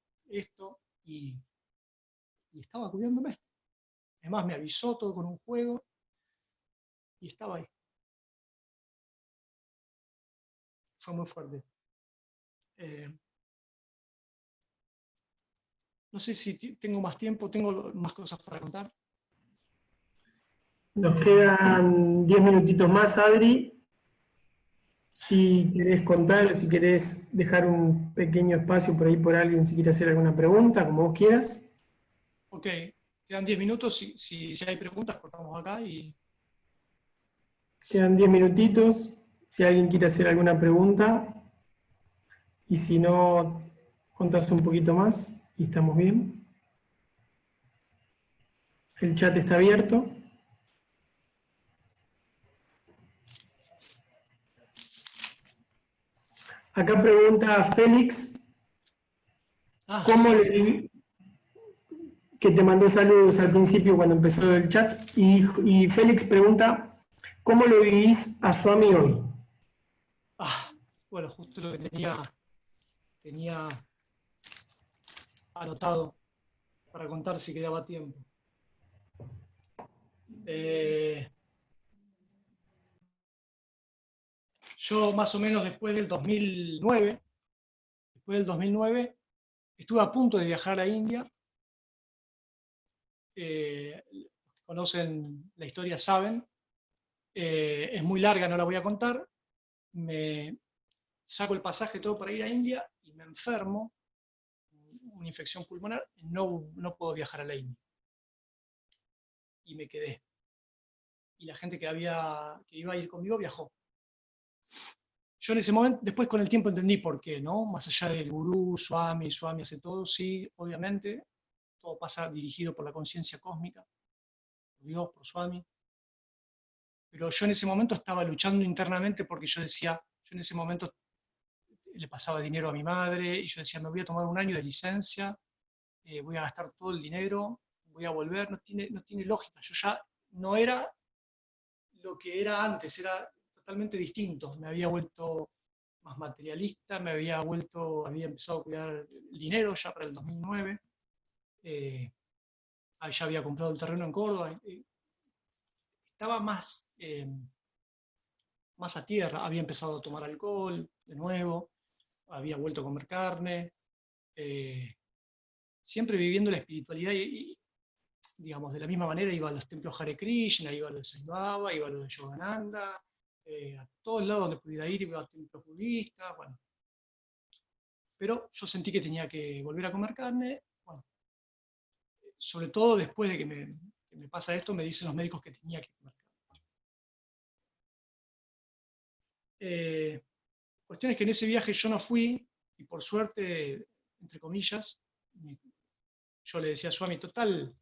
Speaker 3: y estaba cuidándome. Además me avisó todo con un juego y estaba ahí. Fue muy fuerte. No sé si tengo más tiempo, tengo más cosas para contar.
Speaker 2: Nos quedan 10 minutitos más, Adri. Si querés contar o si querés dejar un pequeño espacio por ahí por alguien, si quiere hacer alguna pregunta, como vos quieras.
Speaker 3: Ok, quedan 10 minutos. Si hay preguntas, cortamos acá y...
Speaker 2: Quedan 10 minutitos. Si alguien quiere hacer alguna pregunta. Y si no, contás un poquito más y estamos bien. El chat está abierto. Acá pregunta Félix, ¿cómo le, que te mandó saludos al principio cuando empezó el chat, y Félix pregunta, ¿cómo lo vivís a Swami hoy?
Speaker 3: Bueno, justo lo que tenía anotado para contar si quedaba tiempo. Yo más o menos después del 2009, estuve a punto de viajar a la India. Los que conocen la historia saben. Es muy larga, no la voy a contar. Me saco el pasaje todo para ir a India y me enfermo, una infección pulmonar, y no puedo viajar a la India. Y me quedé. Y la gente que iba a ir conmigo viajó. Yo en ese momento, después con el tiempo entendí por qué, ¿no? Más allá del gurú, Swami hace todo, sí, obviamente, todo pasa dirigido por la conciencia cósmica, por Dios, por Swami. Pero yo en ese momento estaba luchando internamente porque yo decía, yo en ese momento le pasaba dinero a mi madre y yo decía, me voy a tomar un año de licencia, voy a gastar todo el dinero, voy a volver, no tiene lógica. Yo ya no era lo que era antes, era totalmente distinto. Me había vuelto más materialista, había empezado a cuidar el dinero ya para el 2009, ya había comprado el terreno en Córdoba, estaba más a tierra, había empezado a tomar alcohol de nuevo, había vuelto a comer carne, siempre viviendo la espiritualidad digamos, de la misma manera iba a los templos Hare Krishna, iba a los de Sai Baba, iba a los de Yogananda, a todos lados donde pudiera ir, iba a templos budistas, bueno. Pero yo sentí que tenía que volver a comer carne, bueno, sobre todo después de que me pasa esto, me dicen los médicos que tenía que comer carne. Cuestión es que en ese viaje yo no fui, y por suerte, entre comillas, yo le decía a Swami, total,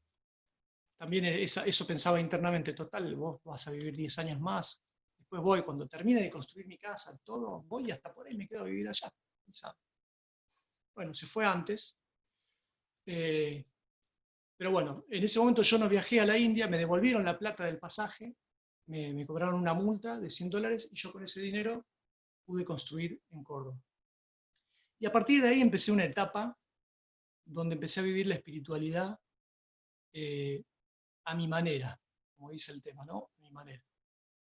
Speaker 3: también eso pensaba internamente, total, vos vas a vivir 10 años más, después voy, cuando termine de construir mi casa, todo, voy hasta por ahí me quedo a vivir allá. Bueno, se fue antes, pero bueno, en ese momento yo no viajé a la India, me devolvieron la plata del pasaje, me cobraron una multa de $100 y yo con ese dinero pude construir en Córdoba. Y a partir de ahí empecé una etapa donde empecé a vivir la espiritualidad a mi manera, como dice el tema, ¿no? A mi manera.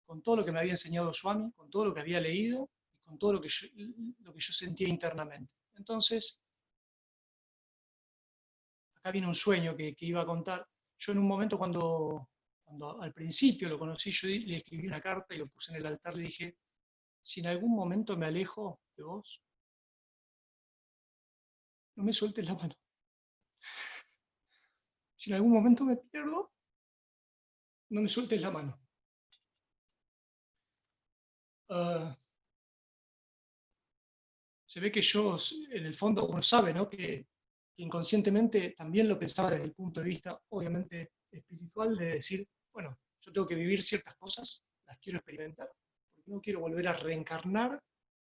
Speaker 3: Con todo lo que me había enseñado Swami, con todo lo que había leído, y con todo lo que yo sentía internamente. Entonces, acá viene un sueño que iba a contar. Yo en un momento cuando al principio lo conocí, yo le escribí una carta y lo puse en el altar, le dije, si en algún momento me alejo de vos, no me sueltes la mano. Si en algún momento me pierdo, no me sueltes la mano. Se ve que yo, en el fondo, uno sabe, ¿no? Que inconscientemente también lo pensaba desde el punto de vista, obviamente, espiritual, de decir, bueno, yo tengo que vivir ciertas cosas, las quiero experimentar, porque no quiero volver a reencarnar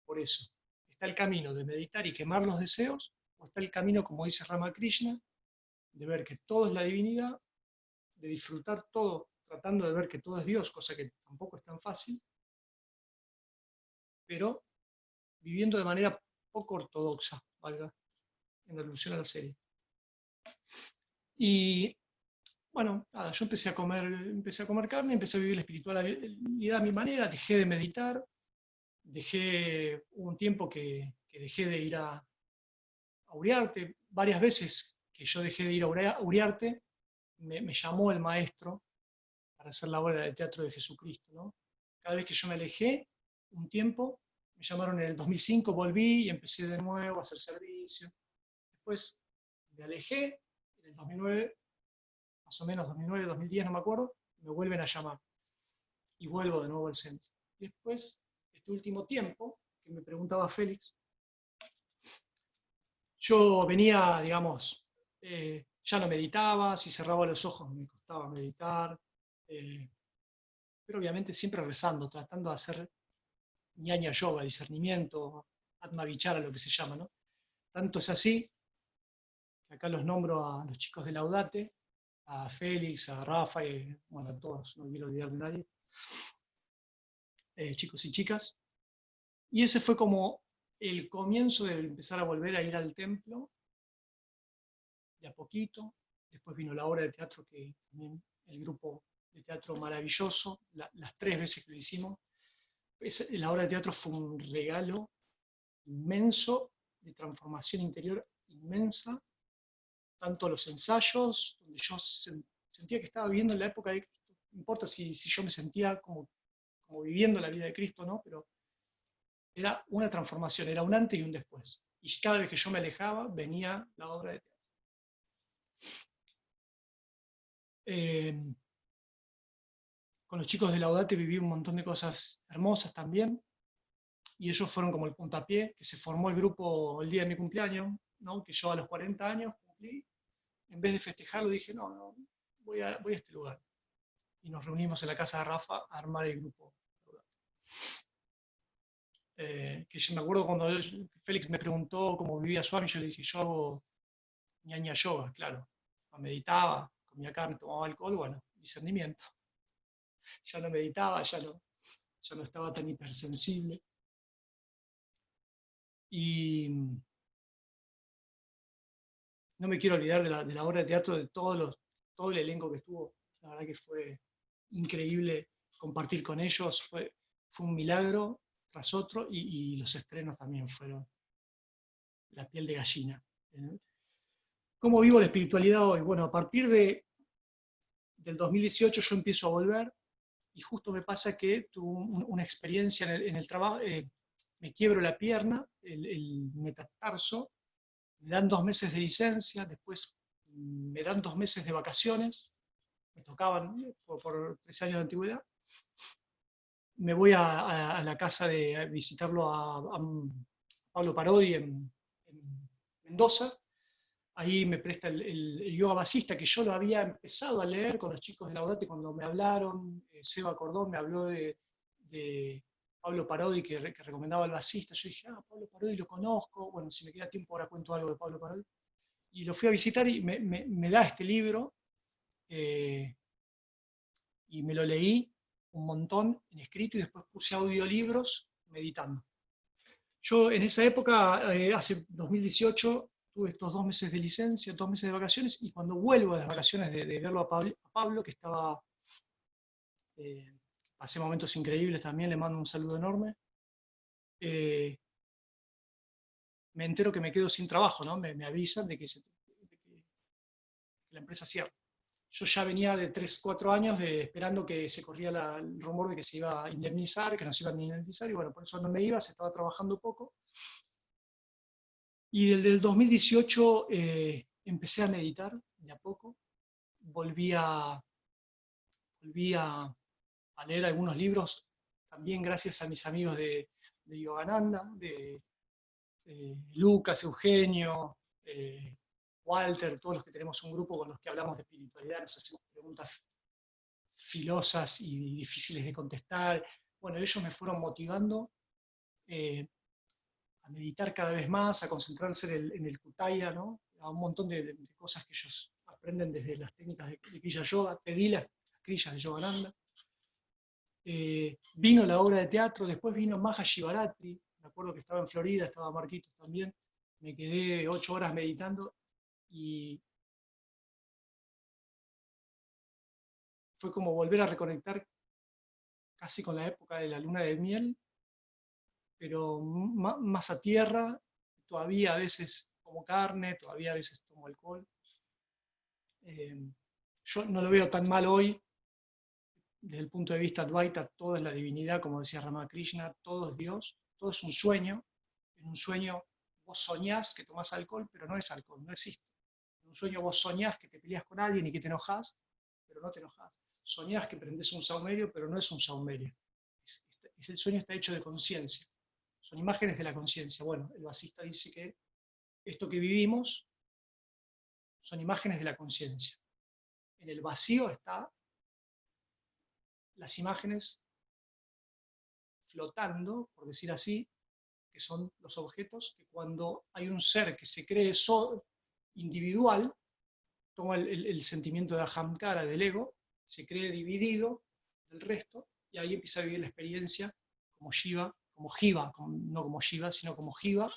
Speaker 3: por eso. Está el camino de meditar y quemar los deseos, o está el camino, como dice Ramakrishna, de ver que todo es la divinidad, de disfrutar todo, tratando de ver que todo es Dios, cosa que tampoco es tan fácil, pero viviendo de manera poco ortodoxa, valga, en alusión a la serie. Y bueno, nada, yo empecé a comer carne, empecé a vivir la espiritualidad a mi manera, dejé de meditar, hubo un tiempo que dejé de ir a Uriarte, varias veces que yo dejé de ir a Uriarte, me llamó el maestro para hacer la obra de teatro de Jesucristo, ¿no? Cada vez que yo me alejé, un tiempo, me llamaron en el 2005, volví y empecé de nuevo a hacer servicio. Después me alejé, en el 2009, más o menos 2009, 2010, no me acuerdo, me vuelven a llamar y vuelvo de nuevo al centro. Después, este último tiempo, que me preguntaba Félix, yo venía, digamos, ya no meditaba, si cerraba los ojos me costaba meditar, pero obviamente siempre rezando, tratando de hacer ñaña yoga, discernimiento, atma vichara, lo que se llama, ¿no? Tanto es así, que acá los nombro a los chicos de Laudate, a Félix, a Rafa, y bueno, a todos, no quiero olvidar de nadie, chicos y chicas. Y ese fue como el comienzo de empezar a volver a ir al templo, de a poquito. Después vino la obra de teatro, que también el grupo de teatro maravilloso, las 3 veces que lo hicimos. La obra de teatro fue un regalo inmenso, de transformación interior inmensa, tanto los ensayos, donde yo sentía que estaba viviendo en la época de Cristo, no importa si yo me sentía como viviendo la vida de Cristo, ¿no? Pero era una transformación, era un antes y un después. Y cada vez que yo me alejaba, venía la obra de teatro. Con los chicos de Laudate viví un montón de cosas hermosas también, y ellos fueron como el puntapié, que se formó el grupo el día de mi cumpleaños, ¿no? Que yo a los 40 años cumplí, en vez de festejarlo, dije, no, voy a este lugar. Y nos reunimos en la casa de Rafa a armar el grupo. Que yo me acuerdo cuando Félix me preguntó cómo vivía Swami, yo le dije, yo hago ñaña yoga, claro. Meditaba, comía carne, tomaba alcohol, bueno, discernimiento. Ya no meditaba, ya no estaba tan hipersensible. Y no me quiero olvidar de la obra de teatro, de todo el elenco que estuvo. La verdad que fue increíble compartir con ellos, fue un milagro tras otro, y los estrenos también fueron la piel de gallina. ¿Cómo vivo la espiritualidad hoy? Bueno, a partir del 2018 yo empiezo a volver, y justo me pasa que tuve una experiencia en el trabajo, me quiebro la pierna, el metatarso, me dan 2 meses de licencia, después me dan 2 meses de vacaciones, me tocaban por 3 años de antigüedad. Me voy a la casa de visitarlo a Pablo Parodi en Mendoza. Ahí me presta el yoga basista, que yo lo había empezado a leer con los chicos de Laudate cuando me hablaron. Seba Cordón me habló de Pablo Parodi, que recomendaba el basista. Yo dije, Pablo Parodi lo conozco. Bueno, si me queda tiempo ahora cuento algo de Pablo Parodi. Y lo fui a visitar y me da este libro, y me lo leí un montón en escrito, y después puse audiolibros meditando. Yo en esa época, hace 2018, tuve estos 2 meses de licencia, 2 meses de vacaciones, y cuando vuelvo de las vacaciones de verlo a Pablo, que estaba, pasé momentos increíbles también, le mando un saludo enorme, me entero que me quedo sin trabajo, ¿no? Me avisan de que la empresa cierra. Yo ya venía de 3, 4 años esperando que se corría el rumor de que se iba a indemnizar, que nos iban a indemnizar, y bueno, por eso no me iba, se estaba trabajando poco. Y desde el 2018 empecé a meditar de a poco, volví a leer algunos libros, también gracias a mis amigos de Yogananda, de Lucas, Eugenio, Walter, todos los que tenemos un grupo con los que hablamos de espiritualidad, nos hacemos preguntas filosas y difíciles de contestar. Bueno, ellos me fueron motivando a meditar cada vez más, a concentrarse en el Kutaya, ¿no? A un montón de cosas que ellos aprenden desde las técnicas de Kriya Yoga. Pedí las Kriyas de Yogananda. Vino la obra de teatro, después vino Mahashivaratri. Me acuerdo que estaba en Florida, estaba Marquitos también. Me quedé 8 horas meditando, y fue como volver a reconectar casi con la época de la luna de miel, pero más a tierra. Todavía a veces como carne, todavía a veces tomo alcohol. Yo no lo veo tan mal hoy, desde el punto de vista Advaita. Todo es la divinidad, como decía Ramakrishna, todo es Dios, todo es un sueño. En un sueño vos soñás que tomás alcohol, pero no es alcohol, no existe. En un sueño vos soñás que te peleas con alguien y que te enojás, pero no te enojás. Soñás que prendés un saumerio, pero no es un saumerio. El sueño está hecho de conciencia. Son imágenes de la conciencia. Bueno, el basista dice que esto que vivimos son imágenes de la conciencia. En el vacío están las imágenes flotando, por decir así, que son los objetos, que cuando hay un ser que se cree individual, toma el sentimiento de ahamkara, del ego, se cree dividido del resto, y ahí empieza a vivir la experiencia como Jiva, no como Shiva, sino como Jiva,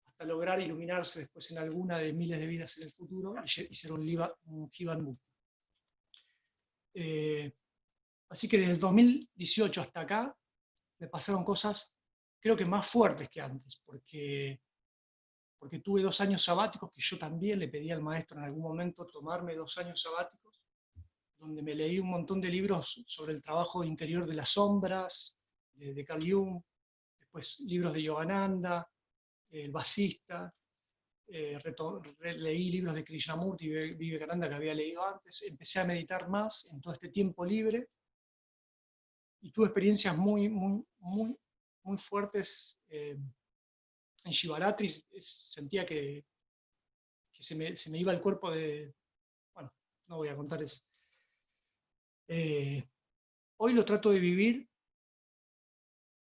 Speaker 3: hasta lograr iluminarse después en alguna de miles de vidas en el futuro y ser un Jivan Mukta. Así que desde el 2018 hasta acá me pasaron cosas, creo que más fuertes que antes, porque tuve 2 años sabáticos, que yo también le pedí al maestro en algún momento tomarme 2 años sabáticos, donde me leí un montón de libros sobre el trabajo interior de las sombras, de Carl Jung, después libros de Yogananda, el basista, leí libros de Krishnamurti y Vivekananda que había leído antes, empecé a meditar más en todo este tiempo libre, y tuve experiencias muy, muy, muy, muy fuertes. En Shivaratri sentía que se me iba el cuerpo de... Bueno, no voy a contar eso. Hoy lo trato de vivir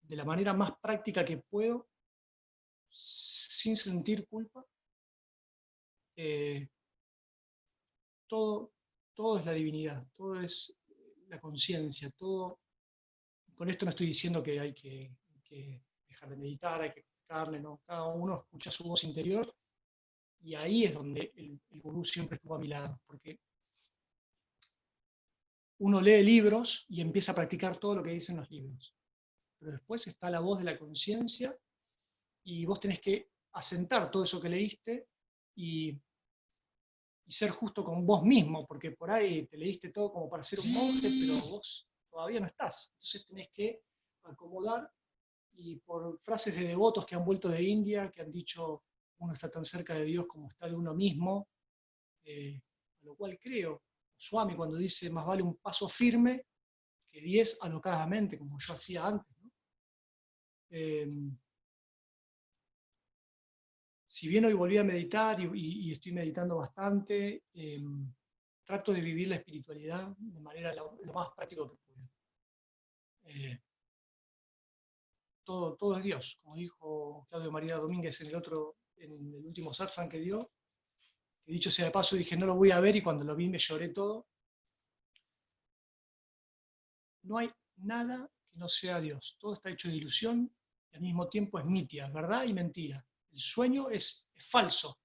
Speaker 3: de la manera más práctica que puedo, sin sentir culpa. Todo es la divinidad, todo es la conciencia, todo. Con esto no estoy diciendo que hay que dejar de meditar, hay que carne, no. Cada uno escucha su voz interior y ahí es donde el gurú siempre estuvo a mi lado, porque uno lee libros y empieza a practicar todo lo que dicen los libros, pero después está la voz de la conciencia y vos tenés que asentar todo eso que leíste y ser justo con vos mismo, porque por ahí te leíste todo como para ser un monje, pero vos todavía no estás. Entonces tenés que acomodar, y por frases de devotos que han vuelto de India, que han dicho, uno está tan cerca de Dios como está de uno mismo, a lo cual creo. Swami cuando dice, más vale un paso firme que 10 alocadamente, como yo hacía antes, ¿no? Si bien hoy volví a meditar y estoy meditando bastante, trato de vivir la espiritualidad de manera lo más práctico que puedo. Todo es Dios, como dijo Claudio María Domínguez en el último satsang que dio, que dicho sea de paso, dije, no lo voy a ver, y cuando lo vi me lloré todo. No hay nada que no sea Dios, todo está hecho de ilusión y al mismo tiempo es mitia, verdad y mentira. El sueño es falso,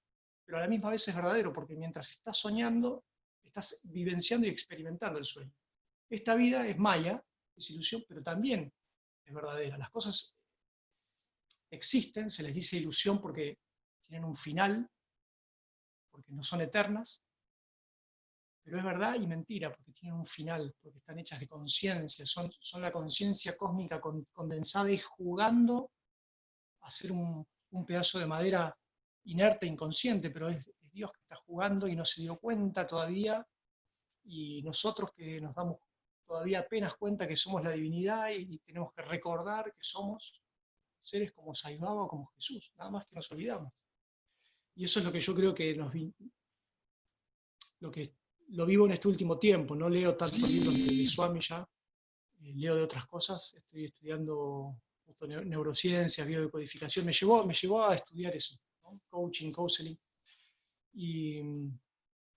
Speaker 3: pero a la misma vez es verdadero, porque mientras estás soñando, estás vivenciando y experimentando el sueño. Esta vida es maya, es ilusión, pero también es verdadera. Las cosas existen, se les dice ilusión porque tienen un final, porque no son eternas, pero es verdad y mentira, porque tienen un final, porque están hechas de conciencia, son la conciencia cósmica condensada y jugando a ser un pedazo de madera inerte, inconsciente, pero es Dios que está jugando y no se dio cuenta todavía, y nosotros que nos damos todavía apenas cuenta que somos la divinidad y tenemos que recordar que somos seres como Sai Baba o como Jesús, nada más que nos olvidamos. Y eso es lo que yo creo que lo vivo en este último tiempo. No leo tantos libros de Swami ya, leo de otras cosas, estoy estudiando justo neurociencias, biodecodificación, me llevó a estudiar eso, ¿no? Coaching, counseling, y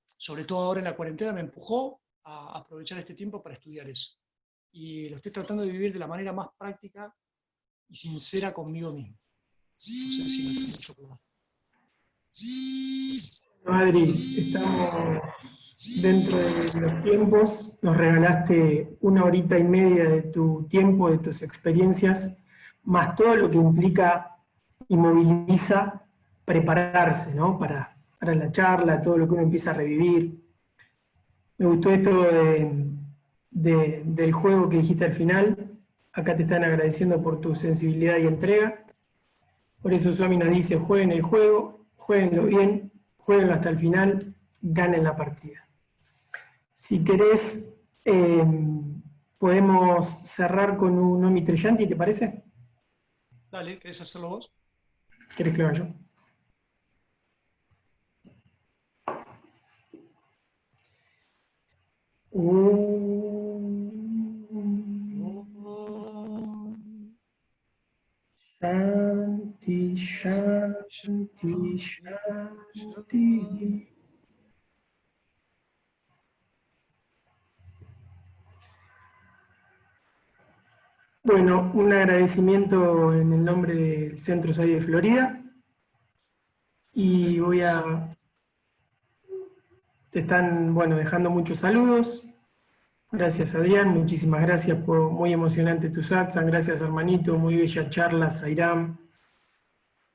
Speaker 3: sobre todo ahora en la cuarentena me empujó a aprovechar este tiempo para estudiar eso. Y lo estoy tratando de vivir de la manera más práctica y sincera conmigo mismo. No sé si me mucho problema.
Speaker 2: Adri, estamos dentro de los tiempos, nos regalaste 1 horita y media de tu tiempo, de tus experiencias, más todo lo que implica y moviliza prepararse, ¿no? Para la charla, todo lo que uno empieza a revivir. Me gustó esto del juego que dijiste al final. Acá te están agradeciendo por tu sensibilidad y entrega. Por eso Swami nos dice, jueguen el juego, jueguenlo bien, jueguenlo hasta el final, ganen la partida. Si querés, podemos cerrar con un Om Triyanti, ¿te parece?
Speaker 3: Dale, ¿querés hacerlo vos?
Speaker 2: ¿Querés que lo haga yo? Shanti, Shanti, Shanti. Bueno, un agradecimiento en el nombre del Centro SAI de Florida. Y te están, bueno, dejando muchos saludos. Gracias, Adrián, muchísimas gracias, muy emocionante tu satsang, gracias, hermanito, muy bella charla, Sairam.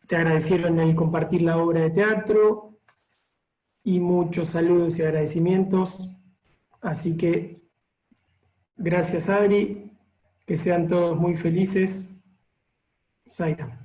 Speaker 2: Te agradecieron el compartir la obra de teatro y muchos saludos y agradecimientos. Así que, gracias, Adri, que sean todos muy felices. Sairam.